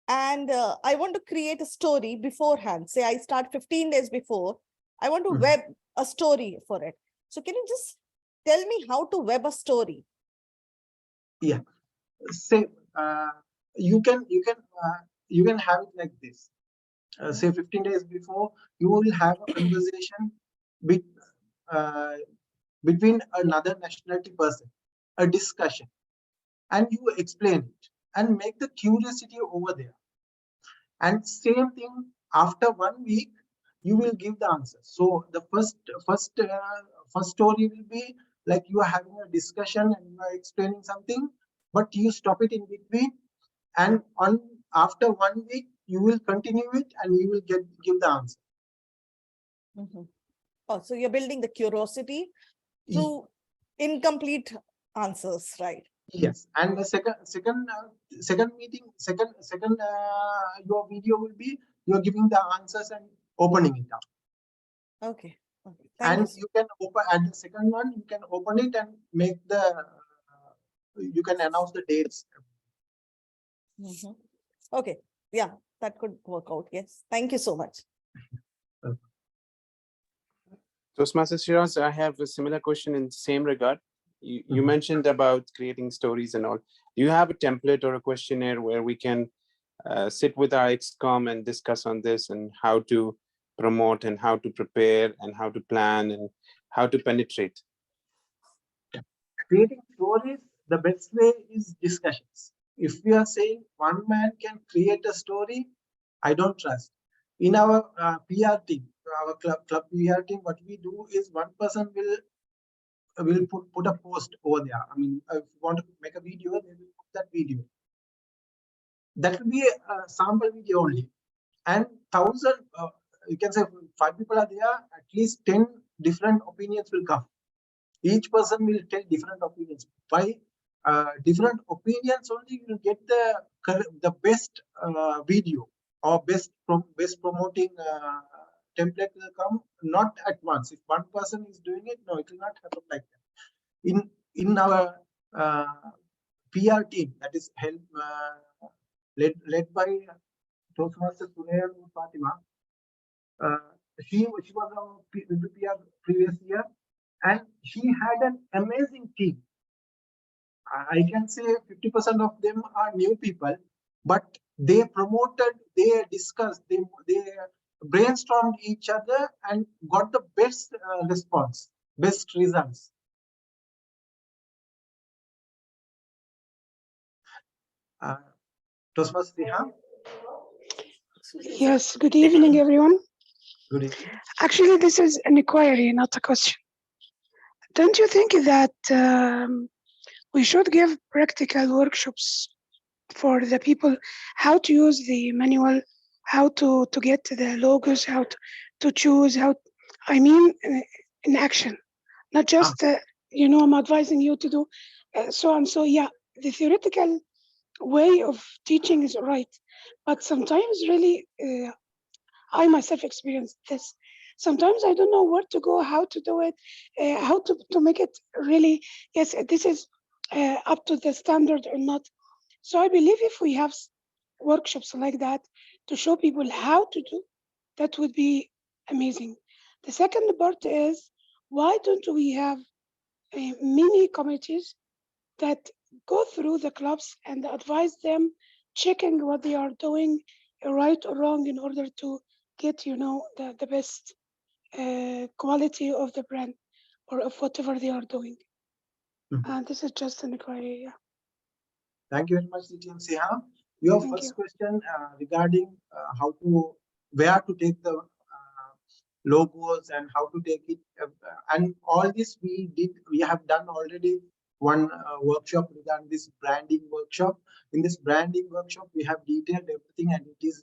[SPEAKER 6] and I want to create a story beforehand. Say I start 15 days before. I want to web a story for it. So can you just tell me how to web a story?
[SPEAKER 4] Yeah. Say you can have it like this. Say 15 days before, you will have a conversation between another nationality person, a discussion, and you explain it and make the curiosity over there. And same thing after 1 week, you will give the answer. So the first story will be like you are having a discussion and you are explaining something, but you stop it in between, and after 1 week you will continue it and you will give the answer.
[SPEAKER 6] Oh, so you're building the curiosity through incomplete answers, right?
[SPEAKER 4] Yes, and the second meeting, your video will be you're giving the answers and opening it up.
[SPEAKER 6] Okay.
[SPEAKER 4] And you can open at the second one, you can open it and make you can announce the dates.
[SPEAKER 6] Okay, yeah, that could work out. Yes, thank you so much.
[SPEAKER 10] Toastmaster Shiraz, I have a similar question in the same regard. You mentioned about creating stories and all. Do you have a template or a questionnaire where we can sit with our XCOM and discuss on this and how to promote and how to prepare and how to plan and how to penetrate?
[SPEAKER 4] Creating stories, the best way is discussions. If we are saying one man can create a story, I don't trust. In our PR team, our club PR team, what we do is one person will put a post over there. I mean, if you want to make a video, they will put that video. That will be a sample video only. And 1,000, you can say 5 people are there, at least 10 different opinions will come. Each person will tell different opinions. By different opinions only, you will get the best video or best promoting template will come, not at once. If one person is doing it, no, it will not happen like that. In our PR team, that is led by Toastmaster Sunair Fatima, she was our PR previous year, and she had an amazing team. I can say 50% of them are new people, but they promoted, they discussed, they brainstormed each other and got the best response, best results. Toastmaster Riha?
[SPEAKER 7] Yes, good evening, everyone.
[SPEAKER 4] Good evening.
[SPEAKER 7] Actually, this is an inquiry, not a question. Don't you think that we should give practical workshops for the people, how to use the manual, how to get the logos, how to choose, in action, not just, I'm advising you to do so and so. Yeah, the theoretical way of teaching is right, but sometimes really, I myself experienced this. Sometimes I don't know where to go, how to do it, how to make it really, yes, this is up to the standard or not. So I believe if we have workshops like that to show people how to do, that would be amazing. The second part is why don't we have mini committees that go through the clubs and advise them, checking what they are doing, right or wrong, in order to get, you know, the best quality of the brand or of whatever they are doing. And this is just an inquiry. Yeah.
[SPEAKER 4] Thank you very much, DTM Siha. Your
[SPEAKER 7] Thank
[SPEAKER 4] first
[SPEAKER 7] you.
[SPEAKER 4] question regarding where to take the logos and how to take it, and all this we have done already one workshop regarding this branding workshop. In this branding workshop, we have detailed everything, and it is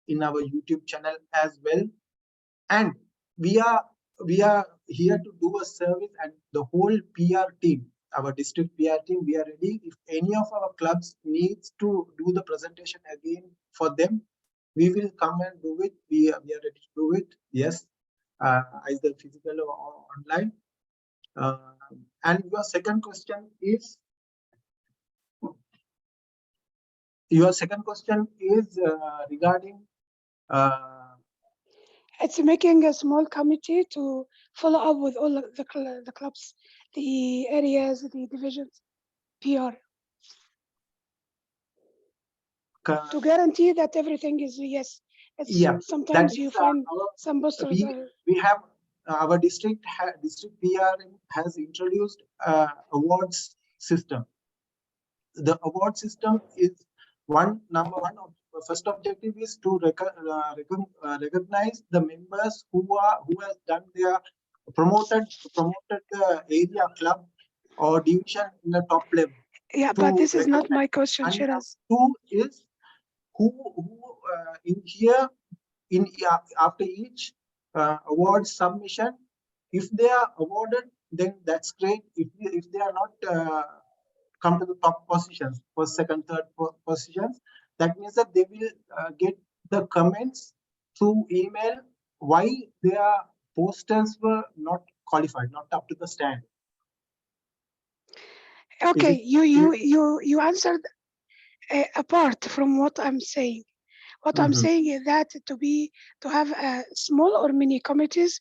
[SPEAKER 4] in our YouTube channel as well. And we are here to do a service, and the whole PR team, our district PR team, we are ready. If any of our clubs needs to do the presentation again for them, we will come and do it. We are ready to do it. Yes, either physical or online. And your second question is regarding.
[SPEAKER 7] It's making a small committee to follow up with all the clubs, the areas, the divisions, PR. To guarantee that everything is yes. It's sometimes you find some posters.
[SPEAKER 4] We have our district PR has introduced awards system. The award system is number one. First objective is to recognize the members who has done their promoted the area, club or division in the top level.
[SPEAKER 7] Yeah, but this is not my question, Shiraz.
[SPEAKER 4] Two is who in here after each award submission, if they are awarded, then that's great. If they are not come to the top positions, first, second, third positions, that means that they will get the comments through email why their posters were not qualified, not up to the standard.
[SPEAKER 7] Okay, you answered apart from what I'm saying. What I'm saying is that to have small or mini committees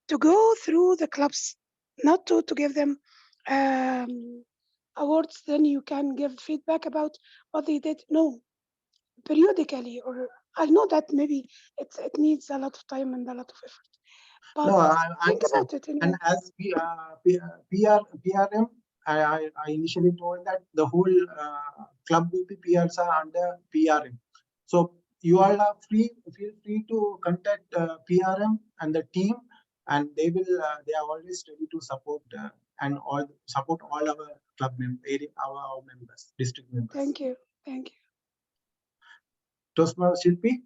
[SPEAKER 7] to go through the clubs, not to give them awards, then you can give feedback about what they did. No, periodically, or I know that maybe it needs a lot of time and a lot of effort. But
[SPEAKER 4] no,
[SPEAKER 7] think about it.
[SPEAKER 4] And as PRM, I initially told that the whole club BP PRs are under PRM. So you all are feel free to contact PRM and the team, and they are always ready to support support all our club members, our members, district members.
[SPEAKER 7] Thank you.
[SPEAKER 4] Toastmaster Shilpi?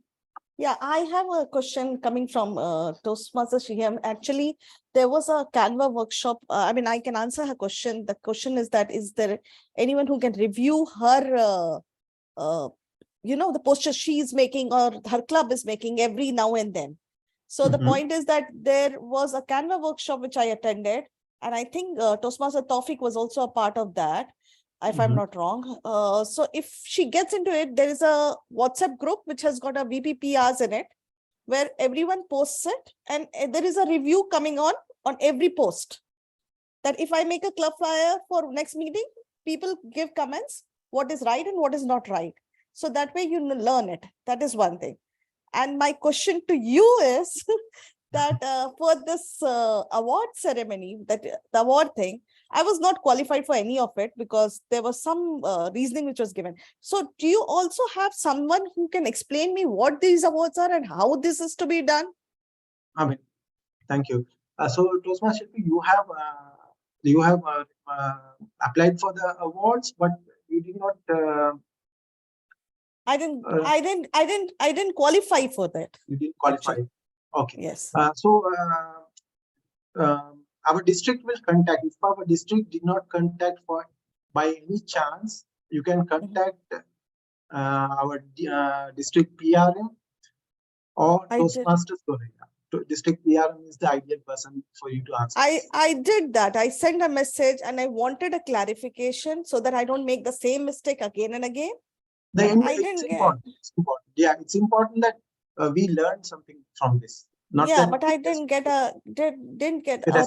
[SPEAKER 6] Yeah, I have a question coming from Toastmaster Shriram. Actually, there was a Canva workshop. I mean, I can answer her question. The question is that, is there anyone who can review her, the posters she is making or her club is making every now and then? So the point is that there was a Canva workshop which I attended, and I think Toastmaster Taufik was also a part of that, if I'm not wrong. So if she gets into it, there is a WhatsApp group which has got a VPPRs in it, where everyone posts it, and there is a review coming on every post. That if I make a club flyer for next meeting, people give comments, what is right and what is not right. So that way you learn it. That is one thing. And my question to you is that for this award ceremony, the award thing, I was not qualified for any of it because there was some reasoning which was given. So do you also have someone who can explain me what these awards are and how this is to be done?
[SPEAKER 4] I mean, thank you. So Toastmaster, you have applied for the awards, but you did not.
[SPEAKER 6] I didn't qualify for that.
[SPEAKER 4] You didn't qualify. Actually. Okay.
[SPEAKER 6] Yes.
[SPEAKER 4] Our district will contact. If our district did not contact by any chance, you can contact our district PRM or Toastmasters. District PRM is the ideal person for you to answer.
[SPEAKER 6] I did that. I sent a message and I wanted a clarification so that I don't make the same mistake again and again.
[SPEAKER 4] It's important. Yeah, it's important that we learn something from this. Not
[SPEAKER 6] Yeah,
[SPEAKER 4] that
[SPEAKER 6] but I didn't get a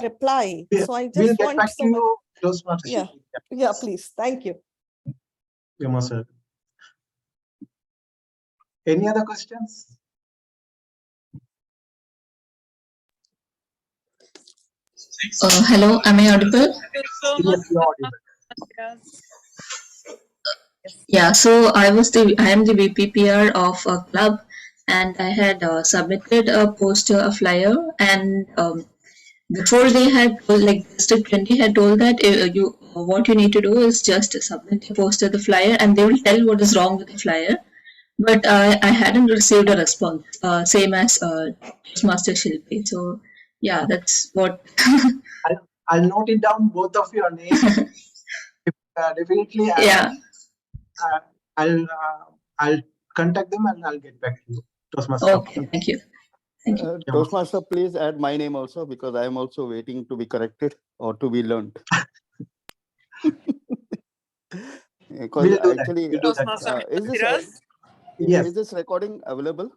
[SPEAKER 6] reply. So I
[SPEAKER 4] we'll
[SPEAKER 6] just
[SPEAKER 4] get
[SPEAKER 6] want
[SPEAKER 4] back to
[SPEAKER 6] someone.
[SPEAKER 4] you. Toastmasters.
[SPEAKER 6] Yeah. Yeah, please. Thank you.
[SPEAKER 4] You're most welcome. Any other questions?
[SPEAKER 12] Hello, am I audible?
[SPEAKER 1] Thank you so much.
[SPEAKER 4] Yes, you're audible.
[SPEAKER 12] Yeah, so I am the VPPR of a club, and I had submitted a poster, a flyer, and before they had told, like District 20 had told that what you need to do is just submit the poster, the flyer, and they will tell what is wrong with the flyer. But I hadn't received a response, same as Toastmaster Shilpi. So yeah, that's what.
[SPEAKER 4] I'll note it down, both of your names. Definitely.
[SPEAKER 12] Yeah.
[SPEAKER 4] I'll contact them and I'll get back to you. Toastmaster.
[SPEAKER 12] Okay, thank you. Thank you.
[SPEAKER 11] Toastmaster, please add my name also, because I am also waiting to be corrected or to be learned. Because actually, is this recording available?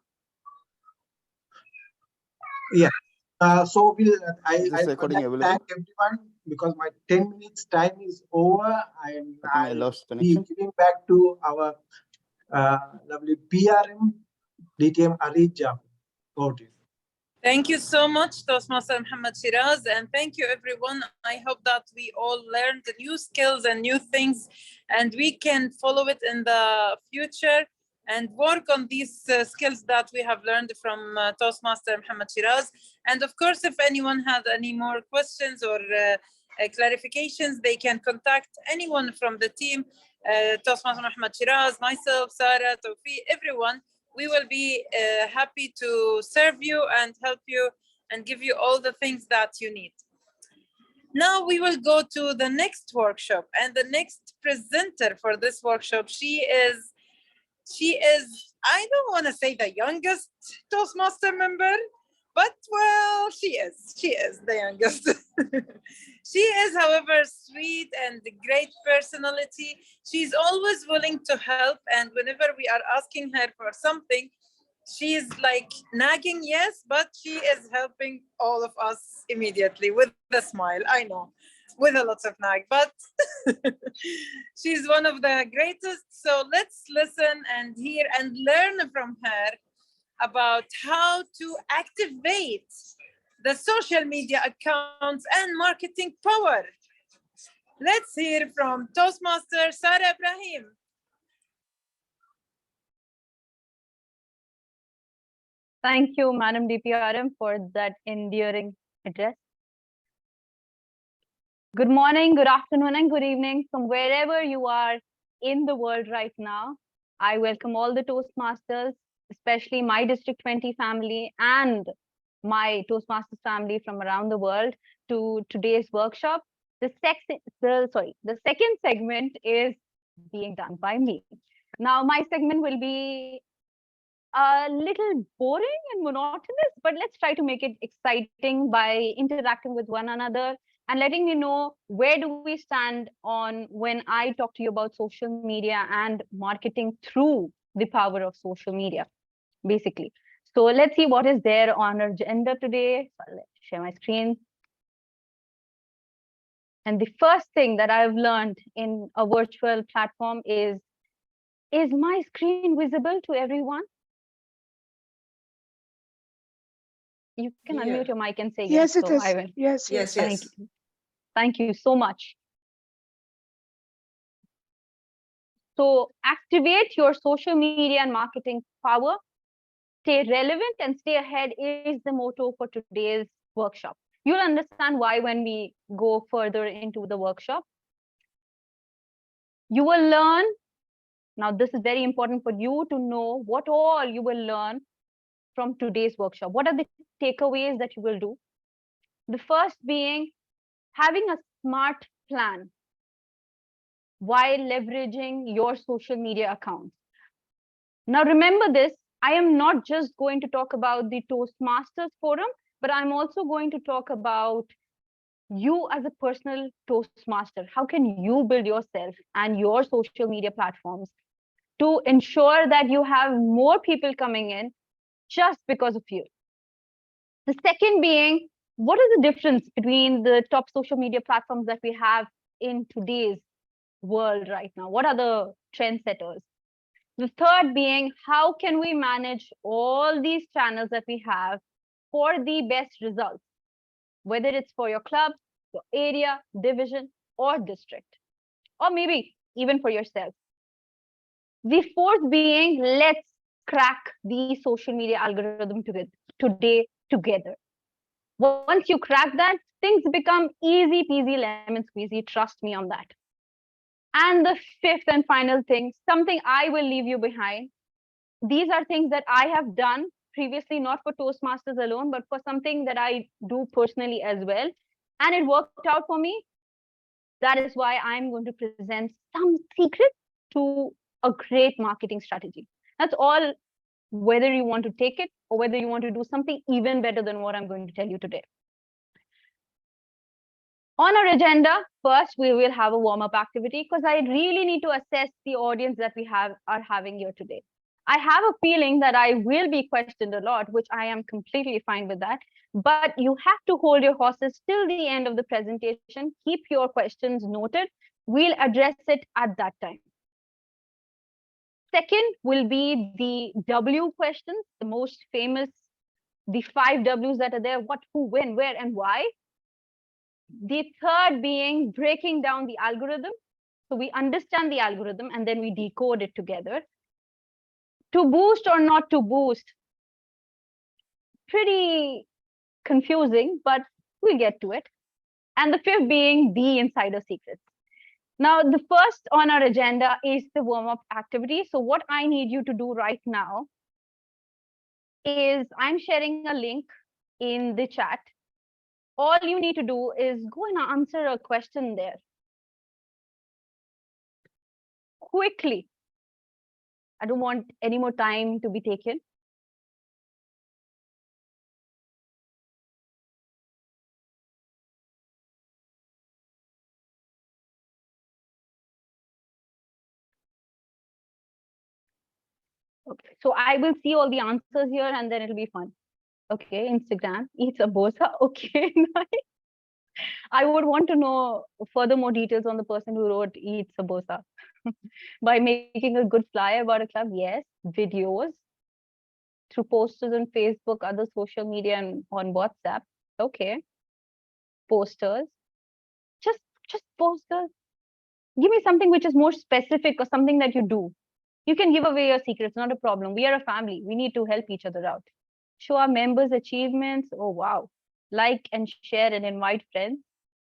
[SPEAKER 4] Yeah. So I'll
[SPEAKER 11] recording available?
[SPEAKER 4] thank everyone, because my 10 minutes time is over, and
[SPEAKER 11] I lost
[SPEAKER 4] be
[SPEAKER 11] connection.
[SPEAKER 4] giving back to our lovely PRM, DTM Arija. Over to you.
[SPEAKER 1] Thank you so much, Toastmaster Mohammed Shiraz, and thank you, everyone. I hope that we all learned new skills and new things, and we can follow it in the future and work on these skills that we have learned from Toastmaster Mohammed Shiraz. And of course, if anyone has any more questions or clarifications, they can contact anyone from the team, Toastmaster Mohammed Shiraz, myself, Sarah, Tawfiq, everyone. We will be happy to serve you and help you and give you all the things that you need. Now we will go to the next workshop, and the next presenter for this workshop, she is, I don't want to say the youngest Toastmaster member, but well, she is the youngest. She is, however, sweet and a great personality. She's always willing to help, and whenever we are asking her for something, she's like nagging yes, but she is helping all of us immediately with a smile. I know, with a lot of nag, but she's one of the greatest. So let's listen and hear and learn from her about how to activate the social media accounts and marketing power. Let's hear from Toastmaster Sarah Ebrahim.
[SPEAKER 13] Thank you, Madam DPRM, for that endearing address. Good morning, good afternoon, and good evening from wherever you are in the world right now. I welcome all the Toastmasters, especially my District 20 family and my Toastmasters family from around the world, to today's workshop. The second segment is being done by me. Now, my segment will be a little boring and monotonous, but let's try to make it exciting by interacting with one another and letting you know where do we stand on when I talk to you about social media and marketing through the power of social media, basically. So let's see what is there on our agenda today. So let's share my screen. And the first thing that I've learned in a virtual platform is my screen visible to everyone? You can unmute your mic and say yes.
[SPEAKER 7] Yes, it is.
[SPEAKER 13] I will.
[SPEAKER 7] Yes.
[SPEAKER 13] Thank you. Thank you so much. So activate your social media and marketing power. Stay relevant and stay ahead is the motto for today's workshop. You'll understand why when we go further into the workshop. You will learn. Now, this is very important for you to know what all you will learn from today's workshop. What are the takeaways that you will do? The first being having a smart plan while leveraging your social media accounts. Now, remember this, I am not just going to talk about the Toastmasters forum, but I'm also going to talk about you as a personal Toastmaster. How can you build yourself and your social media platforms to ensure that you have more people coming in just because of you? The second being, what is the difference between the top social media platforms that we have in today's world right now? What are the trendsetters? The third being, how can we manage all these channels that we have for the best results, whether it's for your club, your area, division, or district, or maybe even for yourself. The fourth being, let's crack the social media algorithm today together. Once you crack that, things become easy peasy lemon squeezy. Trust me on that. And the fifth and final thing, something I will leave you behind. These are things that I have done previously, not for Toastmasters alone, but for something that I do personally as well. And it worked out for me. That is why I'm going to present some secrets to a great marketing strategy. That's all, whether you want to take it or whether you want to do something even better than what I'm going to tell you today. On our agenda, first, we will have a warm-up activity because I really need to assess the audience that we are having here today. I have a feeling that I will be questioned a lot, which I am completely fine with that. But you have to hold your horses till the end of the presentation. Keep your questions noted. We'll address it at that time. Second will be the W questions, the most famous, the 5 Ws that are there: what, who, when, where, and why. The third being breaking down the algorithm. So we understand the algorithm and then we decode it together. To boost or not to boost, pretty confusing, but we'll get to it. And the fifth being the insider secrets. Now, the first on our agenda is the warm-up activity. So what I need you to do right now is I'm sharing a link in the chat. All you need to do is go and answer a question there quickly. I don't want any more time to be taken. Okay, so I will see all the answers here and then it'll be fun. Okay, Instagram, eat samosa. Okay, nice. I would want to know further more details on the person who wrote eat samosa. By making a good flyer about a club, yes. Videos through posters on Facebook, other social media, and on WhatsApp. Okay. Posters. Just posters. Give me something which is more specific or something that you do. You can give away your secrets, not a problem. We are a family. We need to help each other out. Show our members' achievements. Oh, wow. Like and share and invite friends.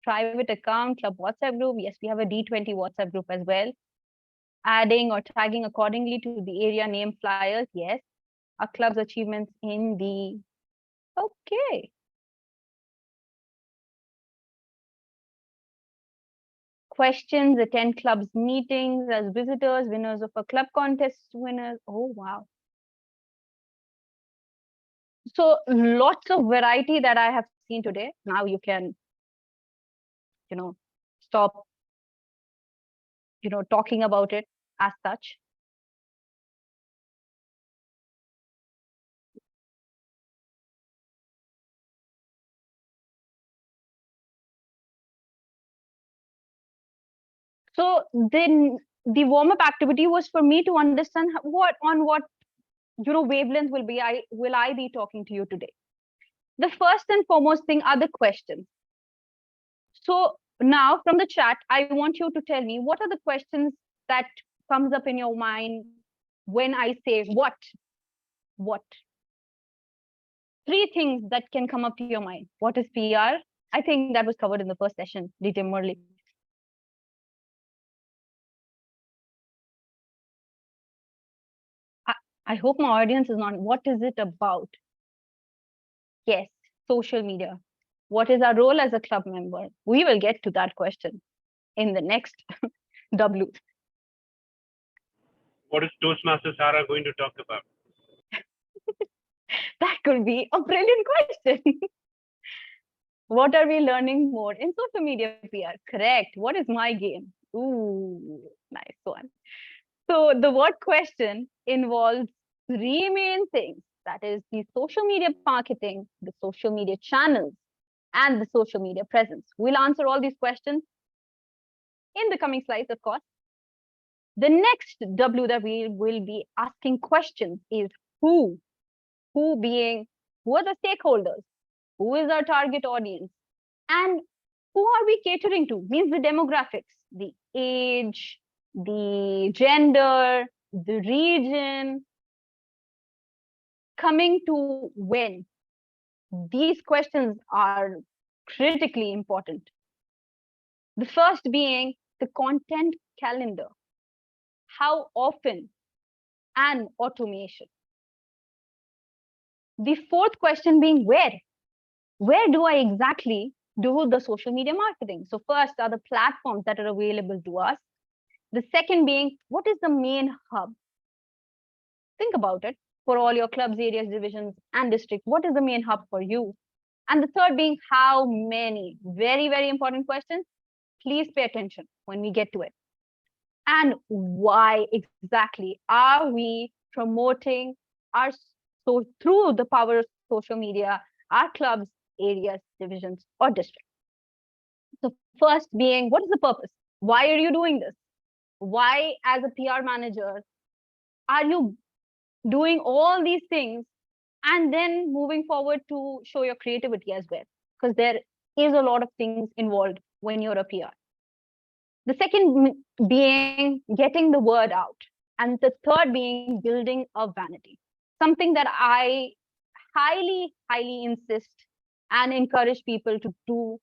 [SPEAKER 13] Private account, club WhatsApp group. Yes, we have a D20 WhatsApp group as well. Adding or tagging accordingly to the area name flyers. Yes. Our club's achievements in the... Okay. Questions, attend club's meetings as visitors, winners of a club contest winners. Oh, wow. So lots of variety that I have seen today. Now you can, stop, talking about it as such. So then the warm-up activity was for me to understand what wavelength will I be talking to you today. The first and foremost thing are the questions. So now from the chat, I want you to tell me what are the questions that comes up in your mind when I say what? What? 3 things that can come up to your mind. What is PR? I think that was covered in the first session, DJ Murli. I hope my audience is not, what is it about? Yes, social media. What is our role as a club member? We will get to that question in the next W.
[SPEAKER 14] What is Toastmaster Sarah going to talk about?
[SPEAKER 13] That could be a brilliant question. What are we learning more in social media PR? Correct. What is my game? Ooh, nice one. So the what question involves 3 main things. that is the social media marketing, the social media channels, and the social media presence. We'll answer all these questions in the coming slides, of course. The next W that we will be asking questions is who? Who being, who are the stakeholders? Who is our target audience? And who are we catering to? Means the demographics, the age, the gender, the region. Coming to when. These questions are critically important. The first being the content calendar. How often? And automation. The fourth question being where? Where do I exactly do the social media marketing? So first are the platforms that are available to us. The second being, what is the main hub? Think about it. For all your clubs, areas, divisions, and districts, what is the main hub for you? And the third being, how many? Very, very important question. Please pay attention when we get to it. And why exactly are we promoting our, so through the power of social media, our clubs, areas, divisions, or districts? So first being, what is the purpose? Why are you doing this? Why, as a PR manager, are you doing all these things and then moving forward to show your creativity as well? Because there is a lot of things involved when you're a PR. The second being getting the word out. And the third being building a vanity. Something that I highly, highly insist and encourage people to do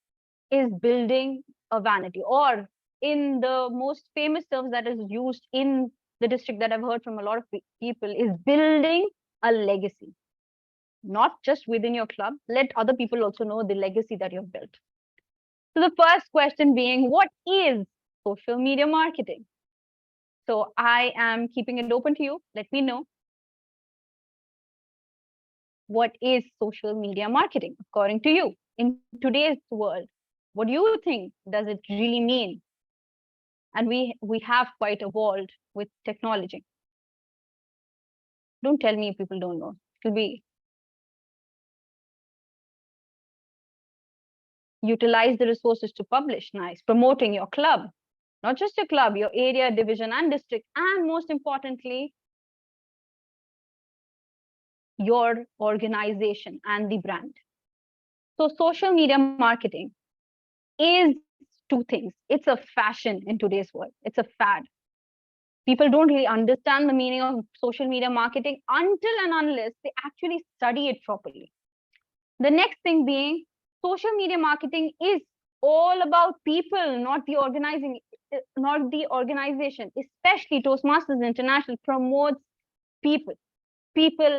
[SPEAKER 13] is building a vanity, or in the most famous terms that is used in the district that I've heard from a lot of people, is building a legacy. Not just within your club, let other people also know the legacy that you've built. So the first question being, what is social media marketing? So I am keeping it open to you. Let me know. What is social media marketing according to you in today's world? What do you think does it really mean? And we have quite evolved with technology. Don't tell me if people don't know. It will be utilize the resources to publish. Nice. Promoting your club, not just your club, your area, division, and district, and most importantly, your organization and the brand. So social media marketing is two things. It's a fashion in today's world. It's a fad. People don't really understand the meaning of social media marketing until and unless they actually study it properly. The next thing being, social media marketing is all about people, not the organization. Especially Toastmasters International promotes people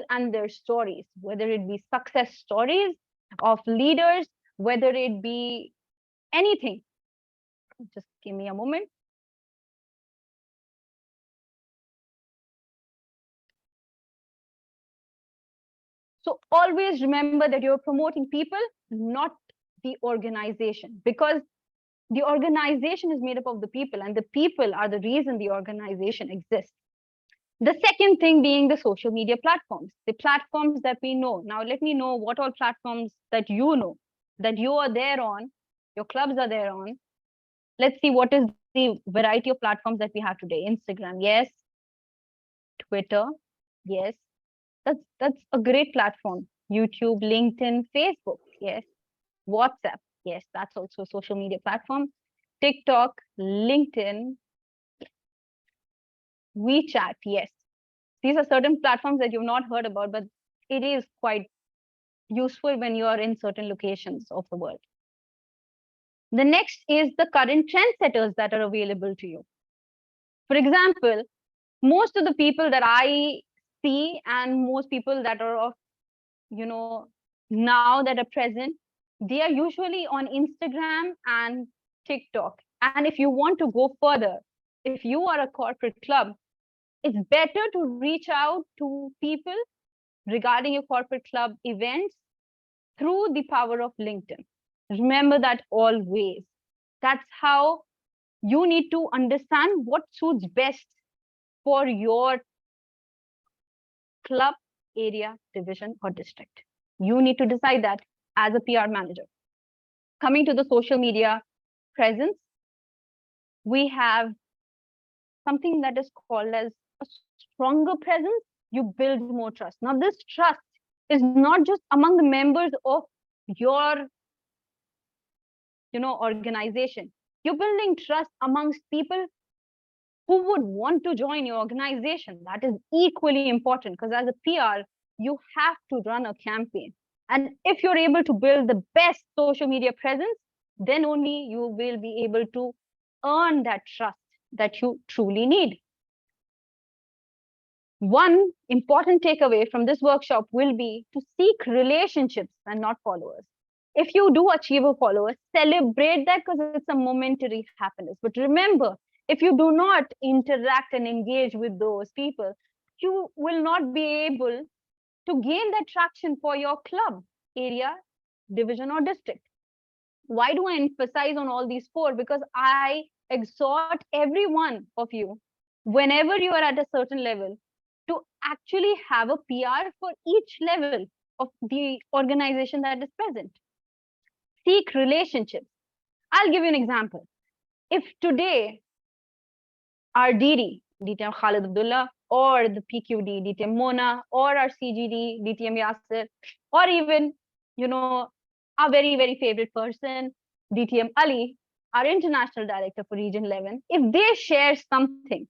[SPEAKER 13] and their stories, whether it be success stories of leaders, whether it be anything. Just give me a moment. So always remember that you're promoting people, not the organization, because the organization is made up of the people, and the people are the reason the organization exists. The second thing being the social media platforms, the platforms that we know. Now, let me know what all platforms that you know, that you are there on, your clubs are there on. Let's see what is the variety of platforms that we have today. Instagram, yes. Twitter, yes. That's a great platform. YouTube, LinkedIn, Facebook, yes. WhatsApp, yes, that's also a social media platform. TikTok, LinkedIn, WeChat, yes. These are certain platforms that you've not heard about, but it is quite useful when you are in certain locations of the world. The next is the current trendsetters that are available to you. For example, most of the people that I see and most people that are of, now that are present, they are usually on Instagram and TikTok. And if you want to go further, if you are a corporate club, it's better to reach out to people regarding your corporate club events through the power of LinkedIn. Remember that always. That's how you need to understand what suits best for your club, area, division, or district? You need to decide that as a PR manager. Coming to the social media presence, we have something that is called as a stronger presence. You build more trust. Now, this trust is not just among the members of your organization. You're building trust amongst people who would want to join your organization. That is equally important, because as a PR, you have to run a campaign. And if you're able to build the best social media presence, then only you will be able to earn that trust that you truly need. One important takeaway from this workshop will be to seek relationships and not followers. If you do achieve a follower, celebrate that, because it's a momentary happiness. But remember, if you do not interact and engage with those people, you will not be able to gain that traction for your club, area, division, or district. Why do I emphasize on all these four? Because I exhort every one of you, whenever you are at a certain level, to actually have a PR for each level of the organization that is present. Seek relationships. I'll give you an example. If today our DD, DTM Khalid Abdullah, or the PQD, DTM Mona, or our CGD, DTM Yasir, or even, our very, very favorite person, DTM Ali, our international director for Region 11, if they share something,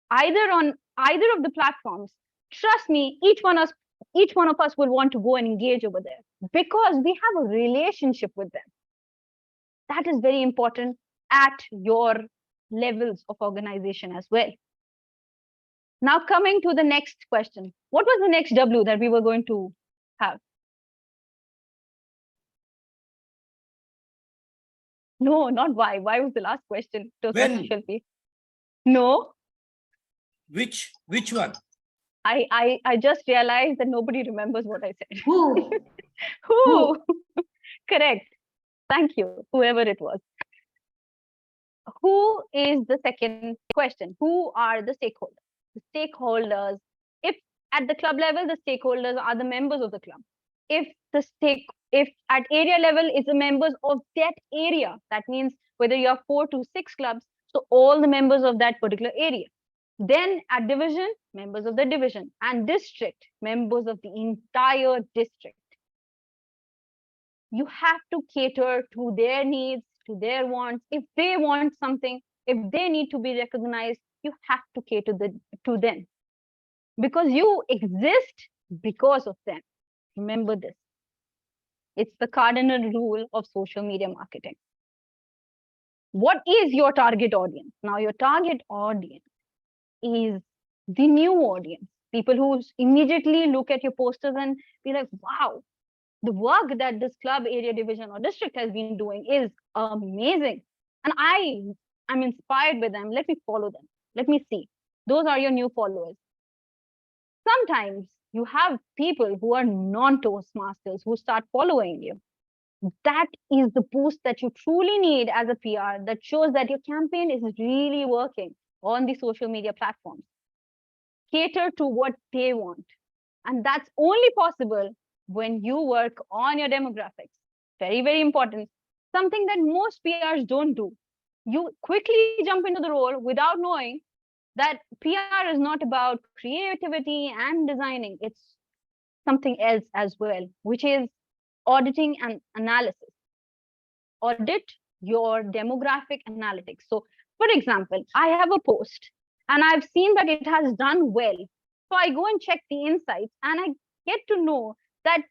[SPEAKER 13] either on either of the platforms, trust me, each one of us will want to go and engage over there, because we have a relationship with them. That is very important at your levels of organization as well. Now, coming to the next question. What was the next W that we were going to have? No, not why. Why was the last question?
[SPEAKER 9] When?
[SPEAKER 13] No.
[SPEAKER 9] Which one?
[SPEAKER 13] I just realized that nobody remembers what I said.
[SPEAKER 12] Who?
[SPEAKER 13] Who? Correct. Thank you, whoever it was. Who is the second question? Who are the stakeholders? The stakeholders, if at the club level, the stakeholders are the members of the club. If at area level, it's the members of that area. That means whether you have 4 to 6 clubs, so all the members of that particular area. Then at division, members of the division, and district, members of the entire district. You have to cater to their needs, to their wants. If they want something, if they need to be recognized, you have to cater to them, because you exist because of them. Remember this. It's the cardinal rule of social media marketing. What is your target audience? Now, your target audience is the new audience, people who immediately look at your posters and be like, wow, the work that this club, area, division, or district has been doing is amazing. And I'm inspired by them. Let me follow them. Let me see. Those are your new followers. Sometimes you have people who are non-Toastmasters who start following you. That is the boost that you truly need as a PR, that shows that your campaign is really working on the social media platforms. Cater to what they want. And that's only possible when you work on your demographics. Very, very important. Something that most PRs don't do. You quickly jump into the role without knowing that PR is not about creativity and designing. It's something else as well, which is auditing and analysis. Audit your demographic analytics. So, for example, I have a post and I've seen that it has done well. So I go and check the insights and I get to know that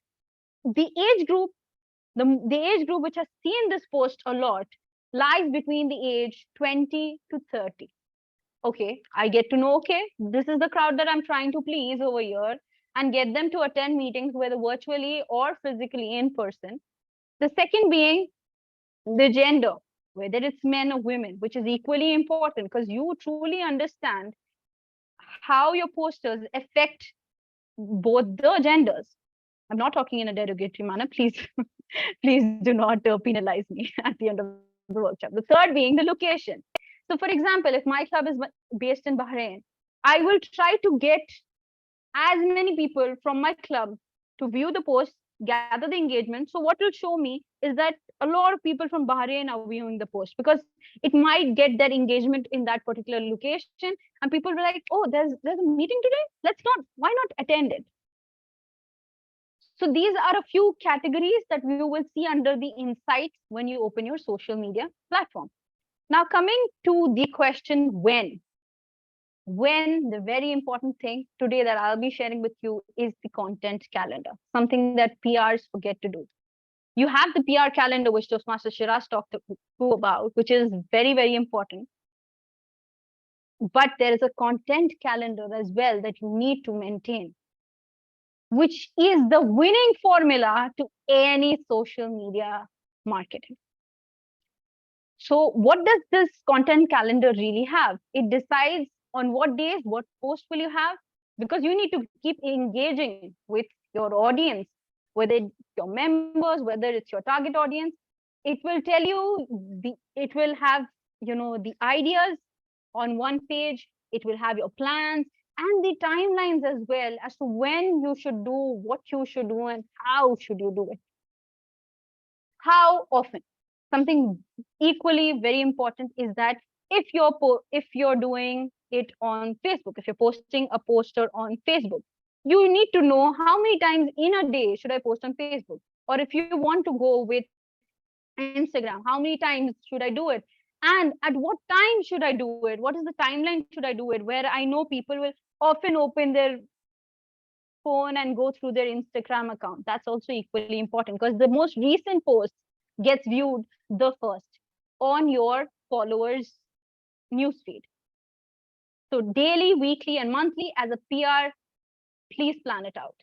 [SPEAKER 13] the age group, the age group which has seen this post a lot lies between the age 20 to 30. Okay, I get to know, okay, this is the crowd that I'm trying to please over here and get them to attend meetings, whether virtually or physically in person. The second being the gender, whether it's men or women, which is equally important because you truly understand how your posters affect both the genders. I'm not talking in a derogatory manner. Please, please do not penalize me at the end of the workshop. The third being the location. So for example, if my club is based in Bahrain, I will try to get as many people from my club to view the post, gather the engagement. So what will show me is that a lot of people from Bahrain are viewing the post, because it might get that engagement in that particular location, and people will be like, oh, there's a meeting today. Why not attend it? So these are a few categories that you will see under the insights when you open your social media platform. Now coming to the question when the very important thing today that I'll be sharing with you is the content calendar, something that PRs forget to do. You have the PR calendar, which Toastmaster Shiraz talked to about, which is very, very important. But there is a content calendar as well that you need to maintain, which is the winning formula to any social media marketing. So what does this content calendar really have? It decides on what days, what post will you have, because you need to keep engaging with your audience, whether it's your members, whether it's your target audience. It will tell you, it will have, the ideas on one page, it will have your plans and the timelines as well as to when you should do, what you should do, and how should you do it. How often? Something equally very important is that if you're doing it on Facebook, if you're posting a poster on Facebook, you need to know how many times in a day should I post on Facebook. Or if you want to go with Instagram, how many times should I do it? And at what time should I do it? What is the timeline should I do it? Where I know people will often open their phone and go through their Instagram account. That's also equally important, because the most recent post gets viewed the first on your followers' newsfeed. So daily, weekly, and monthly as a PR, please plan it out.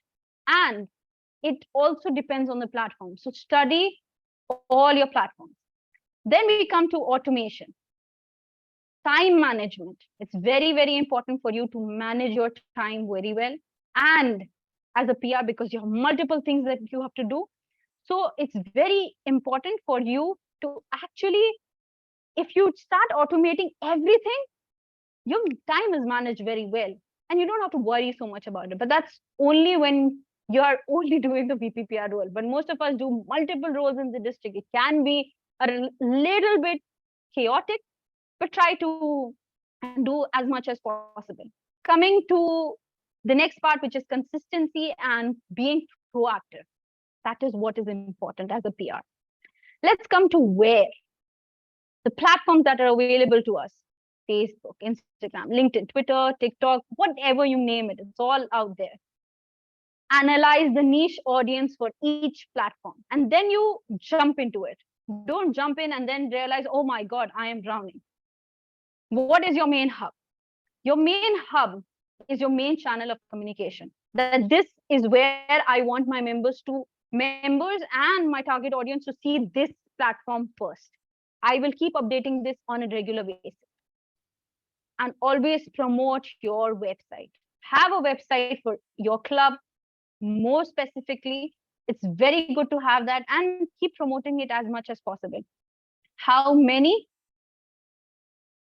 [SPEAKER 13] And it also depends on the platform. So study all your platforms. Then we come to automation. Time management. It's very, very important for you to manage your time very well. And as a PR, because you have multiple things that you have to do. So it's very important for you to actually, if you start automating everything, your time is managed very well. And you don't have to worry so much about it. But that's only when you are only doing the VPPR role. But most of us do multiple roles in the district. It can be a little bit chaotic, but try to do as much as possible. Coming to the next part, which is consistency and being proactive. That is what is important as a PR. Let's come to where. The platforms that are available to us: Facebook, Instagram, LinkedIn, Twitter, TikTok, whatever you name it, it's all out there. Analyze the niche audience for each platform, and then you jump into it. Don't jump in and then realize, oh my God, I am drowning. What is your main hub? Your main hub is your main channel of communication. That this is where I want my members and my target audience to see this platform first. I will keep updating this on a regular basis. And always promote your website. Have a website for your club. More specifically, it's very good to have that, and keep promoting it as much as possible. How many?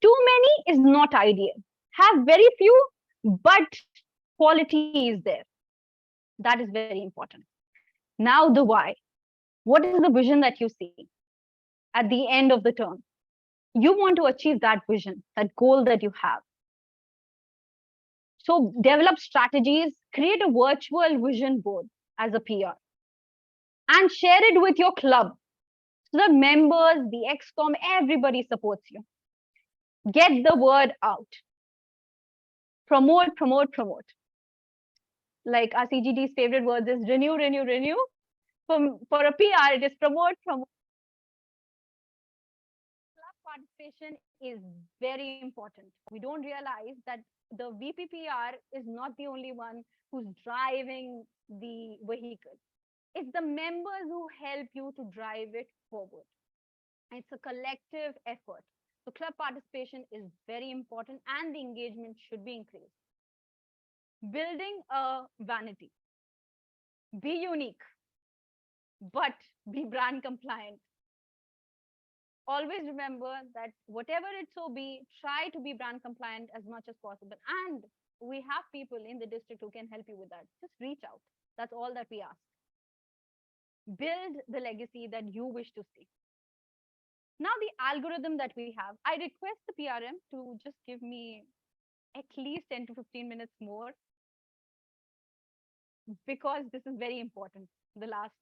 [SPEAKER 13] Too many is not ideal. Have very few, but quality is there. That is very important. Now the why. What is the vision that you see at the end of the term? You want to achieve that vision, that goal that you have. So develop strategies, create a virtual vision board as a PR, and share it with your club. So the members, the ExCom, everybody supports you. Get the word out. Promote, promote, promote. Like our CGT's favorite words is renew, renew, renew. For a PR, it is promote, promote. Club participation is very important. We don't realize that the VPPR is not the only one who's driving the vehicle. It's the members who help you to drive it forward. It's a collective effort. So club participation is very important, and the engagement should be increased. Building a vanity. Be unique, but be brand compliant. Always remember that whatever it so be, try to be brand compliant as much as possible. And we have people in the district who can help you with that. Just reach out. That's all that we ask. Build the legacy that you wish to see. Now, the algorithm that we have, I request the PRM to just give me at least 10 to 15 minutes more, because this is very important, the last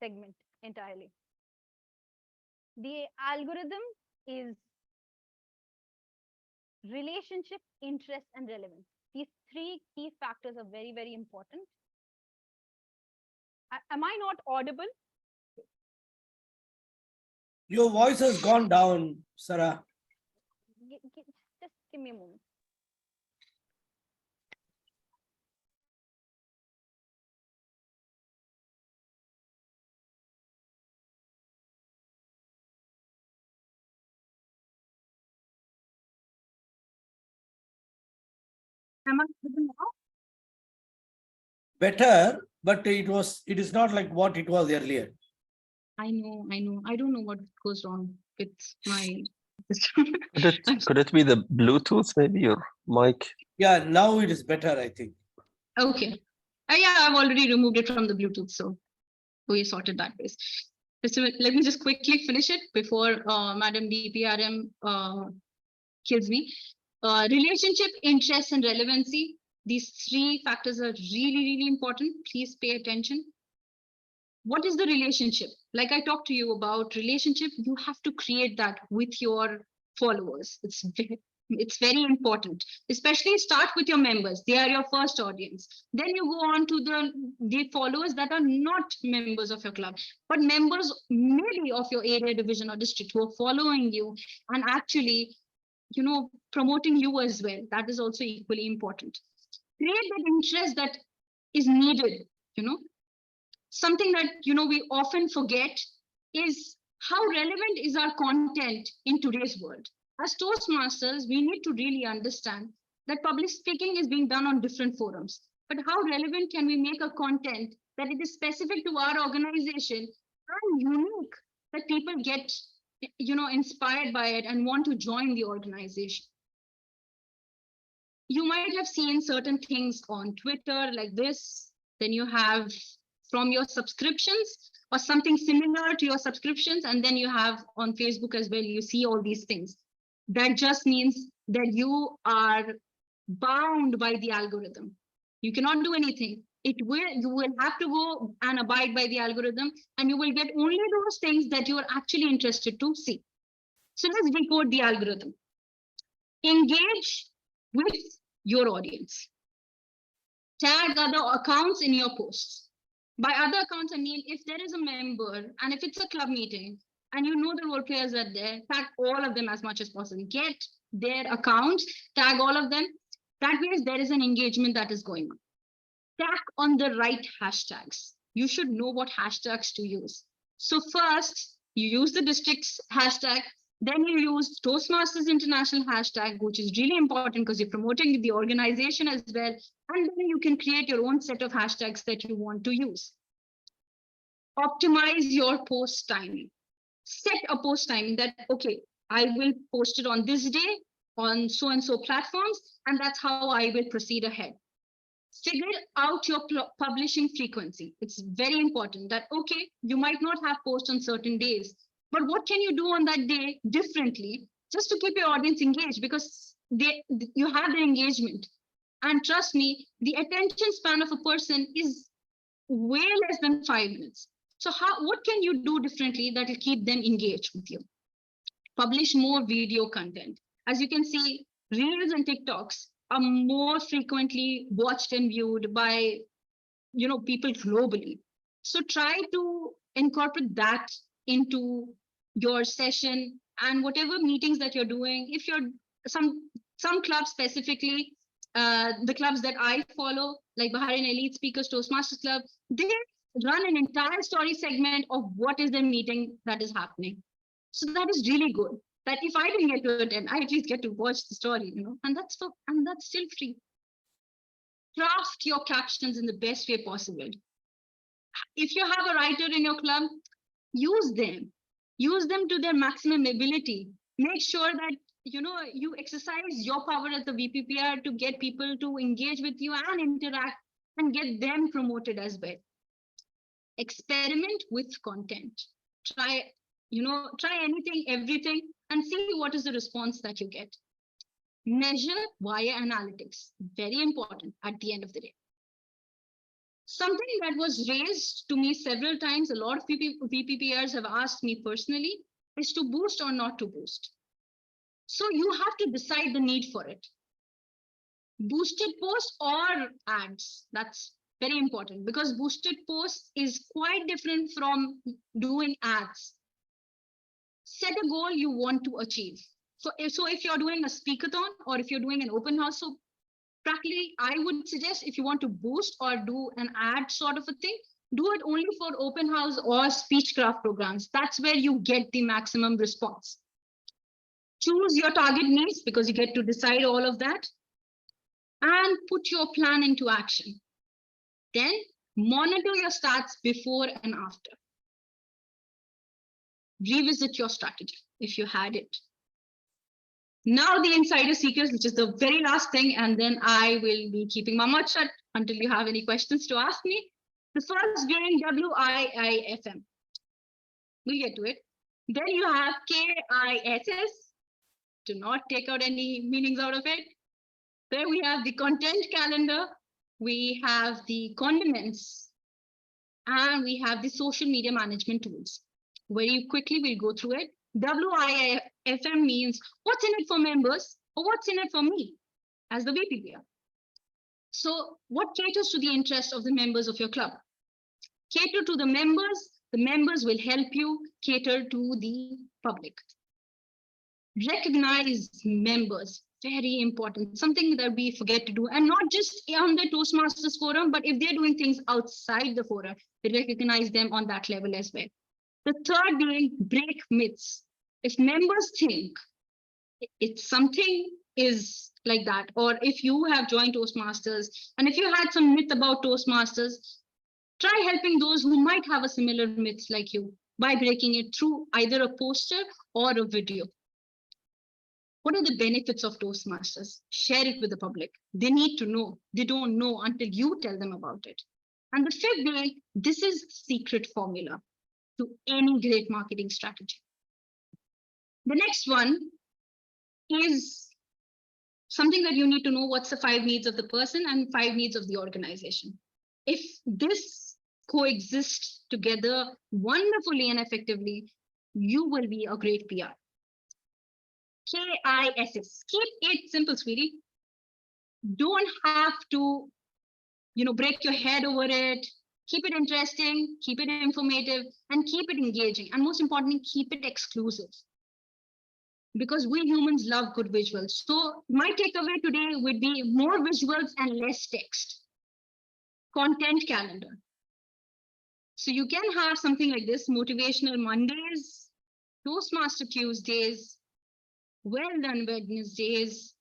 [SPEAKER 13] segment entirely. The algorithm is relationship, interest, and relevance. These three key factors are very, very important. Am I not audible?
[SPEAKER 9] Your voice has gone down, Sarah.
[SPEAKER 13] Just give me a moment. Am I audible now?
[SPEAKER 9] Better, but it is not like what it was earlier.
[SPEAKER 13] I know. I don't know what goes wrong with my
[SPEAKER 2] Could it be the Bluetooth, maybe, your mic?
[SPEAKER 9] Yeah, now it is better, I think.
[SPEAKER 13] Okay. Yeah, I've already removed it from the Bluetooth, so we sorted that base. So let me just quickly finish it before Madam DPRM kills me. Relationship, interest, and relevancy. These three factors are really, really important. Please pay attention. What is the relationship? Like I talked to you about relationship, you have to create that with your followers. It's very important. Especially start with your members. They are your first audience. Then you go on to the followers that are not members of your club, but members maybe of your area, division, or district who are following you and actually, promoting you as well. That is also equally important. Create that interest that is needed, Something that, we often forget is how relevant is our content in today's world. As Toastmasters, we need to really understand that public speaking is being done on different forums. But how relevant can we make a content that it is specific to our organization and unique, that people get, inspired by it and want to join the organization? You might have seen certain things on Twitter like this. Then you have from your subscriptions or something similar to your subscriptions. And then you have on Facebook as well, you see all these things. That just means that you are bound by the algorithm. You cannot do anything. You will have to go and abide by the algorithm, and you will get only those things that you are actually interested to see. So let's decode the algorithm. Engage with your audience. Tag other accounts in your posts. By other accounts, I mean, if there is a member and if it's a club meeting and you know the role players are there, tag all of them as much as possible. Get their accounts, tag all of them. That means there is an engagement that is going on. Tag on the right hashtags. You should know what hashtags to use. So first, you use the district's hashtag, then you use Toastmasters International hashtag, which is really important because you're promoting the organization as well. And then you can create your own set of hashtags that you want to use. Optimize your post timing. Set a post timing that, okay, I will post it on this day on so-and-so platforms, and that's how I will proceed ahead. Figure out your publishing frequency. It's very important that, okay, you might not have posts on certain days, but what can you do on that day differently just to keep your audience engaged? Because you have the engagement. And trust me, the attention span of a person is way less than 5 minutes. So what can you do differently that will keep them engaged with you? Publish more video content. As you can see, Reels and TikToks are more frequently watched and viewed by people globally. So try to incorporate that into your session and whatever meetings that you're doing. If you're some clubs specifically, the clubs that I follow, like Bahrain Elite Speakers Toastmasters Club, they run an entire story segment of what is the meeting that is happening. So that is really good. That if I didn't get to attend, I at least get to watch the story, and that's still free. Craft your captions in the best way possible. If you have a writer in your club, use them to their maximum ability. Make sure that
[SPEAKER 15] you exercise your power as the VPPR to get people to engage with you and interact and get them promoted as well. Experiment with content. Try anything, everything, and see what is the response that you get. Measure via analytics. Very important at the end of the day. Something that was raised to me several times, a lot of VPPRs have asked me personally, is to boost or not to boost. So you have to decide the need for it. Boosted posts or ads. That's very important because boosted posts is quite different from doing ads. Set a goal you want to achieve. So if you're doing a speakathon or if you're doing an open house, so practically I would suggest if you want to boost or do an ad sort of a thing, do it only for open house or speechcraft programs. That's where you get the maximum response. Choose your target needs because you get to decide all of that and put your plan into action. Then monitor your stats before and after. Revisit your strategy if you had it. Now the insider secrets, which is the very last thing, and then I will be keeping my mouth shut until you have any questions to ask me. The first being WIIFM. We'll get to it. Then you have KISS. Do not take out any meanings out of it. Then we have the content calendar. We have the condiments. And we have the social media management tools. Very quickly, we'll go through it. WIIFM means what's in it for members or what's in it for me as the VPPR. So what caters to the interests of the members of your club? Cater to the members will help you cater to the public. Recognize members, very important, something that we forget to do, and not just on the Toastmasters forum, but if they're doing things outside the forum, we recognize them on that level as well. The third being break myths. If members think it's something is like that, or if you have joined Toastmasters and if you had some myth about Toastmasters, try helping those who might have a similar myths like you by breaking it through either a poster or a video. What are the benefits of Toastmasters? Share it with the public. They need to know. They don't know until you tell them about it. And the fifth being, this is secret formula to any great marketing strategy. The next one is something that you need to know what's the 5 needs of the person and 5 needs of the organization. If this coexist together wonderfully and effectively, you will be a great PR. KISS, keep it simple, sweetie. Don't have to, break your head over it. Keep it interesting, keep it informative, and keep it engaging. And most importantly, keep it exclusive. Because we humans love good visuals. So my takeaway today would be more visuals and less text. Content calendar. So you can have something like this: motivational Mondays, Toastmaster Tuesdays, well done Wednesdays,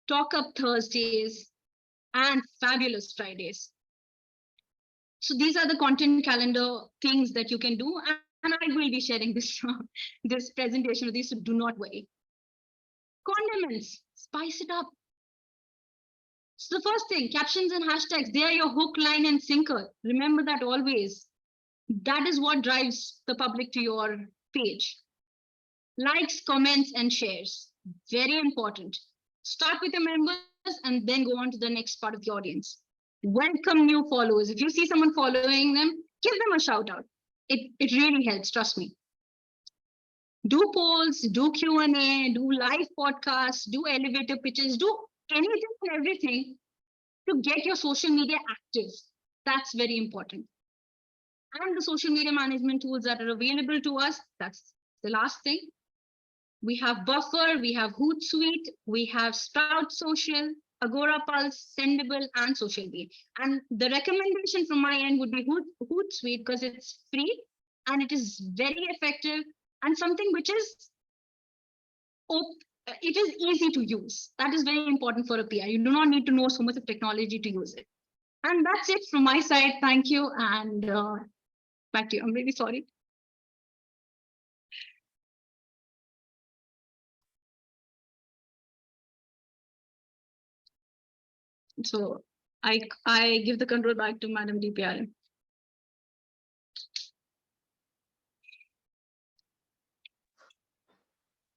[SPEAKER 15] talk up Thursdays, and fabulous Fridays. So these are the content calendar things that you can do. And I will be sharing this, this presentation with you, so do not worry. Condiments, spice it up. So the first thing, captions and hashtags, they are your hook, line, and sinker. Remember that always. That is what drives the public to your page. Likes, comments, and shares, very important. Start with your members and then go on to the next part of the audience. Welcome new followers. If you see someone following them, give them a shout out. It really helps, trust me. Do polls, do Q&A, do live podcasts, do elevator pitches, do anything and everything to get your social media active. That's very important. And the social media management tools that are available to us, that's the last thing. We have Buffer, we have Hootsuite, we have Sprout Social, Agora Pulse, Sendable, and Social Bee. And the recommendation from my end would be Hootsuite because it's free and it is very effective and something which is it is easy to use. That is very important for a PR. You do not need to know so much of technology to use it. And that's it from my side. Thank you. And back to you. I'm really sorry. So I give the control back to Madam DPRM.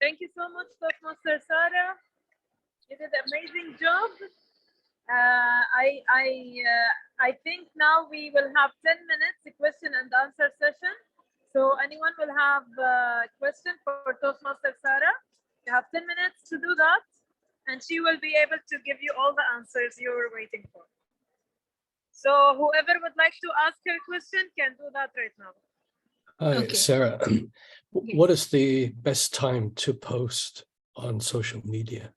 [SPEAKER 16] Thank you so much, Toastmaster Sarah. You did an amazing job. I think now we will have 10 minutes question and answer session. So anyone will have a question for Toastmaster Sarah. You have 10 minutes to do that, and she will be able to give you all the answers you're waiting for. So whoever would like to ask her question can do that right now.
[SPEAKER 17] Hi, Sarah. What is the best time to post on social media?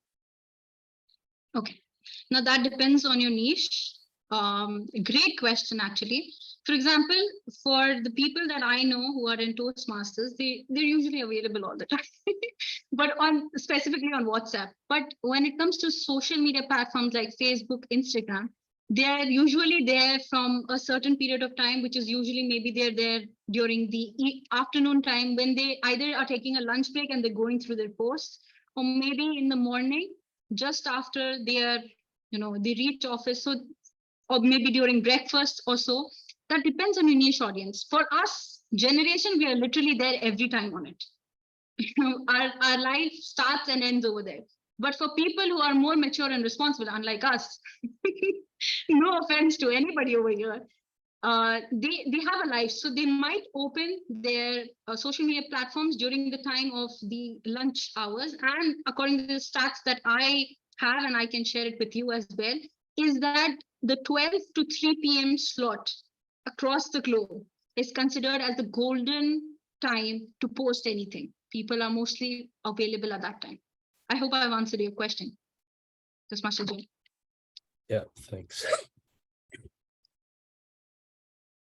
[SPEAKER 15] Okay, now that depends on your niche. Great question, actually. For example, for the people that I know who are in Toastmasters, they're usually available all the time, but specifically on WhatsApp. But when it comes to social media platforms like Facebook, Instagram, they're usually there from a certain period of time, which is usually maybe they're there during the afternoon time when they either are taking a lunch break and they're going through their posts, or maybe in the morning just after they reach office, so or maybe during breakfast or so. That depends on your niche audience. For us generation, we are literally there every time on it. Our life starts and ends over there. But for people who are more mature and responsible, unlike us, no offense to anybody over here, they have a life, so they might open their social media platforms during the time of the lunch hours. And according to the stats that I have, and I can share it with you as well, is that the 12 to 3 p.m. slot across the globe is considered as the golden time to post anything. People are mostly available at that time. I hope I've answered your question. That's much ado.
[SPEAKER 17] Yeah, thanks.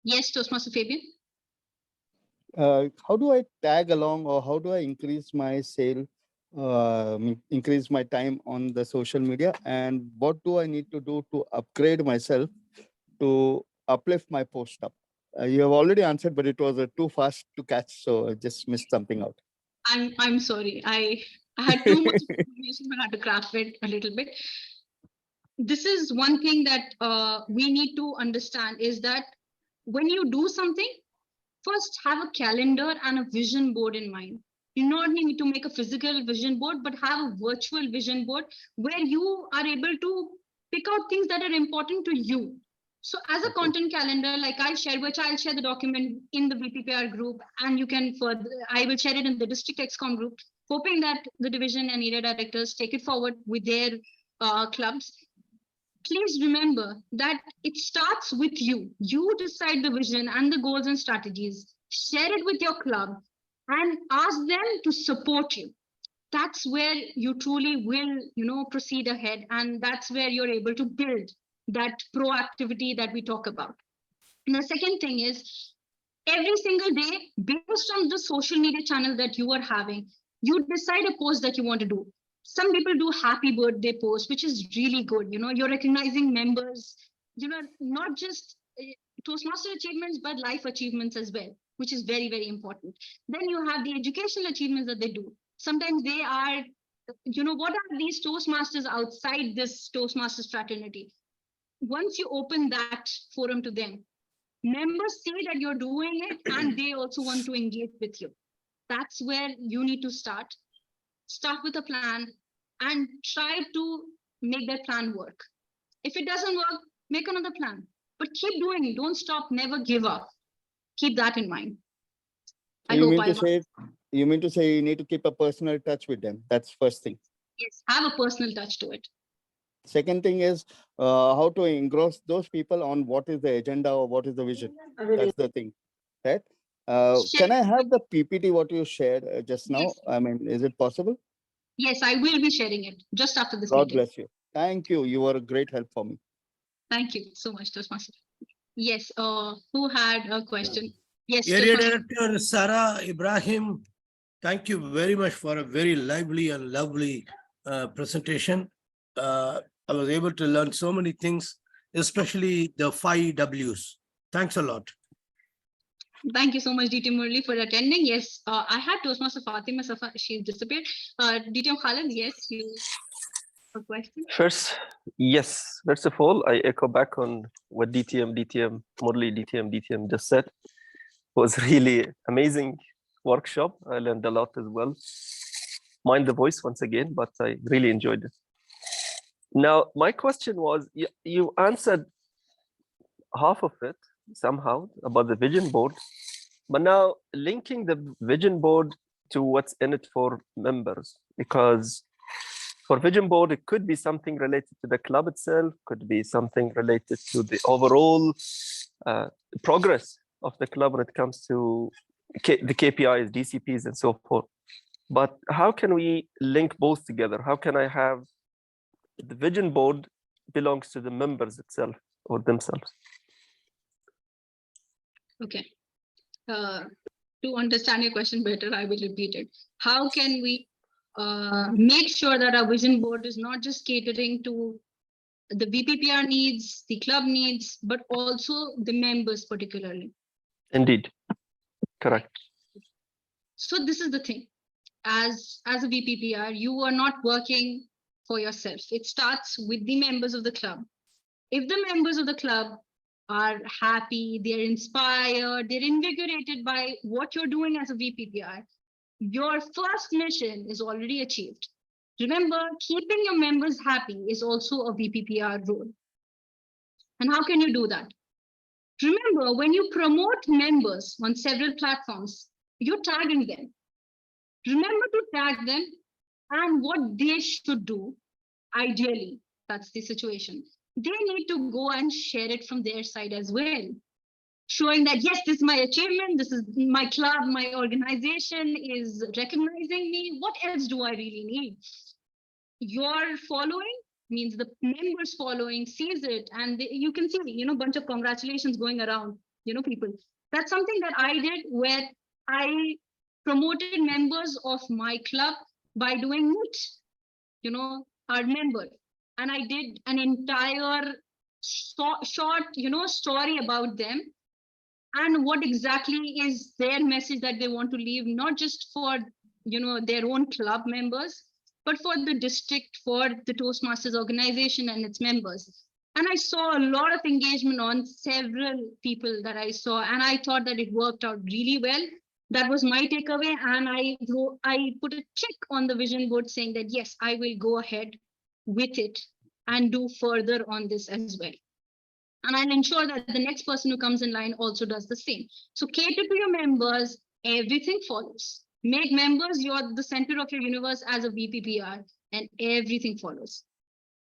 [SPEAKER 15] Yes, Toastmaster Fabian.
[SPEAKER 11] How do I tag along, or how do I increase my sale, increase my time on the social media? And what do I need to do to upgrade myself to uplift my post up? You have already answered, but it was too fast to catch, so I just missed something out.
[SPEAKER 15] I'm sorry. I had too much information, but I had to craft it a little bit. This is one thing that we need to understand, is that when you do something, first have a calendar and a vision board in mind. You not need to make a physical vision board, but have a virtual vision board where you are able to pick out things that are important to you. So as a content calendar, like I shared, which I'll share the document in the VPPR group, and you can I will share it in the district XCOM group, hoping that the division and area directors take it forward with their clubs. Please remember that it starts with you. You decide the vision and the goals and strategies, share it with your club, and ask them to support you. That's where you truly will, proceed ahead. And that's where you're able to build that proactivity that we talk about. And the second thing is, every single day, based on the social media channel that you are having, you decide a post that you want to do. Some people do happy birthday posts, which is really good. You're recognizing members, not just Toastmaster achievements, but life achievements as well, which is very, very important. Then you have the educational achievements that they do. Sometimes they are, what are these Toastmasters outside this Toastmasters fraternity? Once you open that forum to them, members see that you're doing it and they also want to engage with you. That's where you need to start. Start with a plan and try to make that plan work. If it doesn't work, make another plan. But keep doing it. Don't stop. Never give up. Keep that in mind.
[SPEAKER 11] You mean to say you need to keep a personal touch with them? That's first thing.
[SPEAKER 15] Yes, have a personal touch to it.
[SPEAKER 11] Second thing is how to engross those people on what is the agenda or what is the vision. That's the thing, right? Can I have the PPT what you shared just now? Yes. I mean, is it possible?
[SPEAKER 15] Yes, I will be sharing it just after this
[SPEAKER 11] God
[SPEAKER 15] meeting.
[SPEAKER 11] bless you. Thank you. You were a great help for me.
[SPEAKER 15] Thank you so much, Toastmaster. Yes, who had a question? Yes,
[SPEAKER 9] Area Director Sarah Ebrahim, thank you very much for a very lively and lovely presentation. I was able to learn so many things, especially the 5 Ws. Thanks a lot.
[SPEAKER 15] Thank you so much, DT Murli, for attending. Yes, I had Toastmaster Fatima Safa, she disappeared. DT Khalid, yes, you. a question?
[SPEAKER 2] First, yes. First of all, I echo back on what Murli DTM just said. It was really amazing workshop. I learned a lot as well. Mind the voice once again, but I really enjoyed it. Now, my question was, you answered half of it somehow about the vision board, but now linking the vision board to what's in it for members, because for vision board, it could be something related to the club itself, could be something related to the overall progress of the club when it comes to the KPIs, DCPs, and so forth. But how can we link both together? How can I have the vision board belongs to the members itself or themselves?
[SPEAKER 15] Okay. To understand your question better, I will repeat it. How can we make sure that our vision board is not just catering to the VPPR needs, the club needs, but also the members particularly?
[SPEAKER 2] Indeed, correct.
[SPEAKER 15] So this is the thing. As a VPPR, you are not working for yourself. It starts with the members of the club. If the members of the club are happy, they're inspired, they're invigorated by what you're doing as a VPPR, your first mission is already achieved. Remember, keeping your members happy is also a VPPR role. And how can you do that? Remember, when you promote members on several platforms, you're tagging them. Remember to tag them and what they should do. Ideally, that's the situation. They need to go and share it from their side as well, showing that, yes, this is my achievement, this is my club, my organization is recognizing me. What else do I really need? Your following means the members following sees it, and you can see, bunch of congratulations going around, people. That's something that I did where I promoted members of my club by doing it, our member. And I did an entire short, story about them and what exactly is their message that they want to leave, not just for, their own club members, but for the district, for the Toastmasters organization and its members. And I saw a lot of engagement on several people that I saw, and I thought that it worked out really well. That was my takeaway, and I put a check on the vision board saying that, yes, I will go ahead with it and do further on this as well. And I'll ensure that the next person who comes in line also does the same. So cater to your members, everything follows. Make members the center of your universe as a VPPR, and everything follows.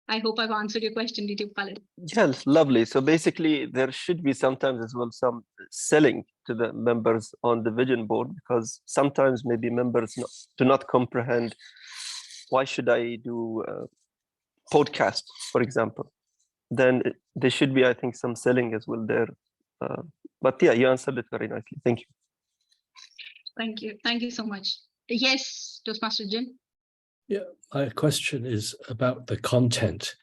[SPEAKER 15] I hope I've answered your question, DT Khalid.
[SPEAKER 2] Yes, lovely. So basically, there should be sometimes as well some selling to the members on the vision board, because sometimes maybe members do not comprehend, why should I do a podcast, for example? Then there should be, I think, some selling as well there. But yeah, you answered it very nicely. Thank you.
[SPEAKER 15] Thank you. Thank you so much. Yes, Toastmaster Jin.
[SPEAKER 17] Yeah, my question is about the content.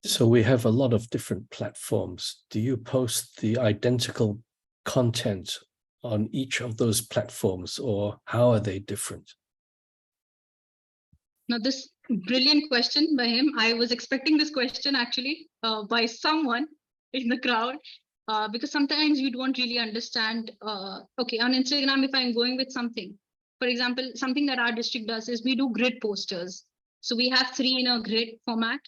[SPEAKER 17] So we have a lot of different platforms. Do you post the identical content on each of those platforms, or how are they different?
[SPEAKER 15] Now, this brilliant question by him. I was expecting this question actually by someone in the crowd, because sometimes we don't really understand. Okay, on Instagram, if I'm going with something, for example, something that our district does is we do grid posters. So we have 3 in a grid format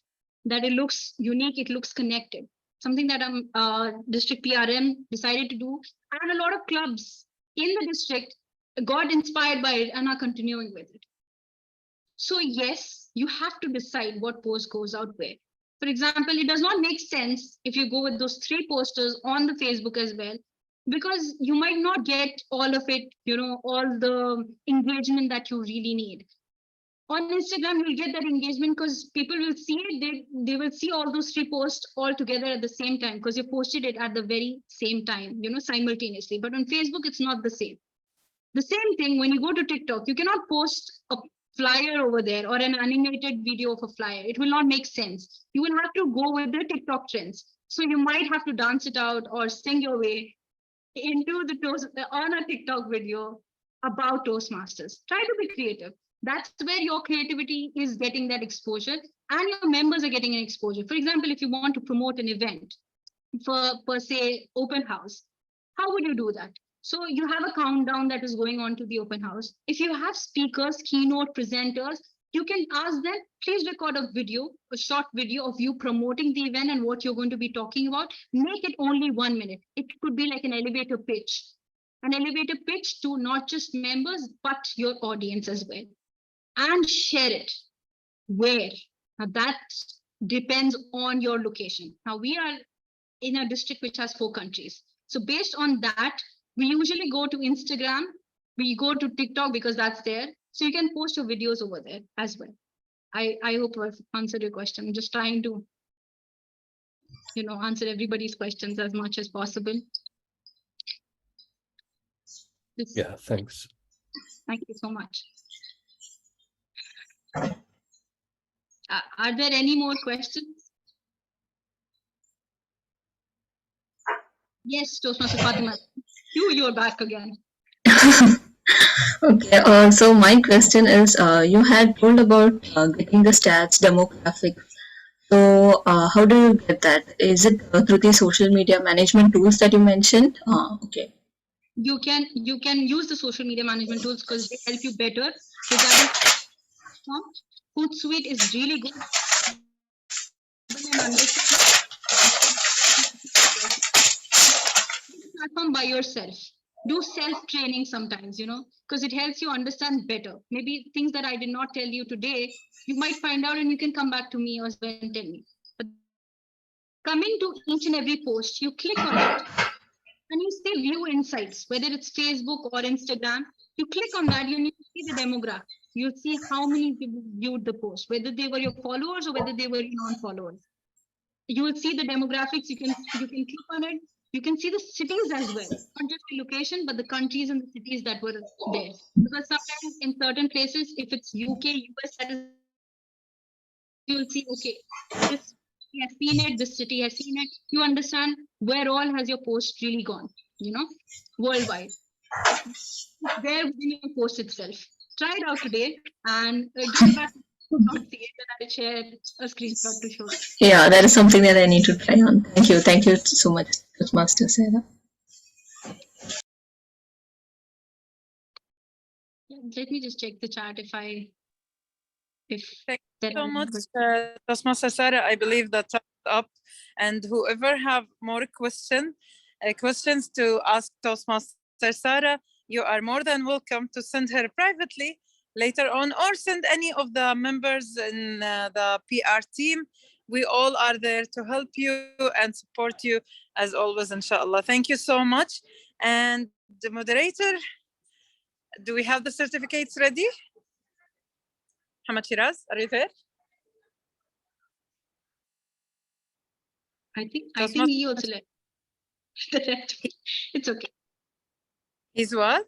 [SPEAKER 15] that it looks unique, it looks connected. Something that district PRM decided to do, and a lot of clubs in the district got inspired by it and are continuing with it. So yes, you have to decide what post goes out where. For example, it does not make sense if you go with those 3 posters on the Facebook as well, because you might not get all of it, all the engagement that you really need. On Instagram, you'll get that engagement because people will see it. They will see all those 3 posts all together at the same time, because you posted it at the very same time, simultaneously. But on Facebook, it's not the same. The same thing when you go to TikTok, you cannot post a flyer over there or an animated video of a flyer. It will not make sense. You will have to go with the TikTok trends. So you might have to dance it out or sing your way into on a TikTok video about Toastmasters. Try to be creative. That's where your creativity is getting that exposure and your members are getting an exposure. For example, if you want to promote an event for, per se, open house, how would you do that? So you have a countdown that is going on to the open house. If you have speakers, keynote presenters, you can ask them, please record a video, a short video of you promoting the event and what you're going to be talking about. Make it only 1 minute. It could be like an elevator pitch to not just members, but your audience as well. And share it. Where? Now that depends on your location. Now we are in a district which has 4 countries. So based on that, we usually go to Instagram, we go to TikTok because that's there. So you can post your videos over there as well. I hope I've answered your question. I'm just trying to, answer everybody's questions as much as possible.
[SPEAKER 17] Yeah, thanks.
[SPEAKER 15] Thank you so much. Are there any more questions? Yes, Toastmaster Fatima. You're back again.
[SPEAKER 12] Okay, so my question is, you had told about getting the stats, demographics. So how do you get that? Is it through the social media management tools that you mentioned? Okay.
[SPEAKER 15] You can use the social media management tools because they help you better. Regarding Hootsuite is really good. Platform by yourself. Do self-training sometimes, because it helps you understand better. Maybe things that I did not tell you today, you might find out and you can come back to me or and tell me. But coming to each and every post, you click on it and you say view insights, whether it's Facebook or Instagram. You click on that, you need to see the demographic. You'll see how many people viewed the post, whether they were your followers or whether they were your non-followers. You will see the demographics. You can click on it. You can see the cities as well, not just the location, but the countries and the cities that were there. Because sometimes in certain places, if it's UK, US, you'll see, okay, this city has seen it, this city has seen it. You understand where all has your post really gone, worldwide. There within your post itself. Try it out today and get back to see it, and I'll share a screenshot to show.
[SPEAKER 12] Yeah, that is something that I need to try on. Thank you. Thank you so much, Master Sarah.
[SPEAKER 15] Let me just check the chat
[SPEAKER 1] Thank you so much, Toastmaster Sarah. I believe the chat is up, and whoever have more questions to ask Toastmaster Sarah, you are more than welcome to send her privately later on, or send any of the members in the PR team. We all are there to help you and support you as always, inshallah. Thank you so much. And the moderator, do we have the certificates ready? Mohammed Shiraz, are you there?
[SPEAKER 15] I think he also left. It's okay.
[SPEAKER 1] He's what?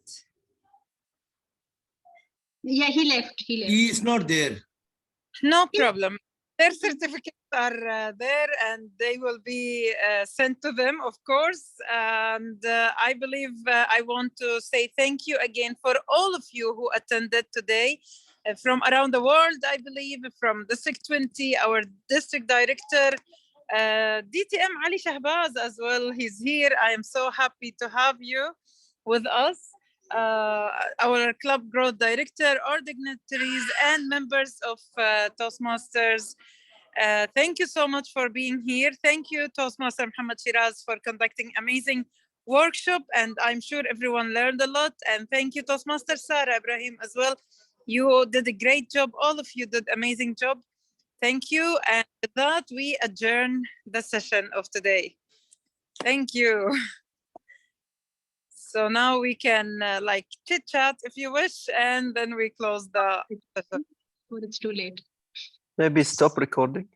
[SPEAKER 15] Yeah, he left.
[SPEAKER 9] He is not there.
[SPEAKER 1] No problem. Their certificates are there and they will be sent to them, of course. And I believe I want to say thank you again for all of you who attended today from around the world, I believe, from District 20, our district director, DTM Ali Shahbaz as well. He's here. I am so happy to have you with us. Our club growth director, our dignitaries and members of Toastmasters. Thank you so much for being here. Thank you, Toastmaster Mohammed Shiraz, for conducting amazing workshop, and I'm sure everyone learned a lot. And thank you, Toastmaster Sarah Ebrahim, as well. You did a great job. All of you did amazing job. Thank you. And with that, we adjourn the session of today. Thank you. So now we can like chit chat if you wish, and then we close the session.
[SPEAKER 15] But it's too late.
[SPEAKER 2] Maybe stop recording.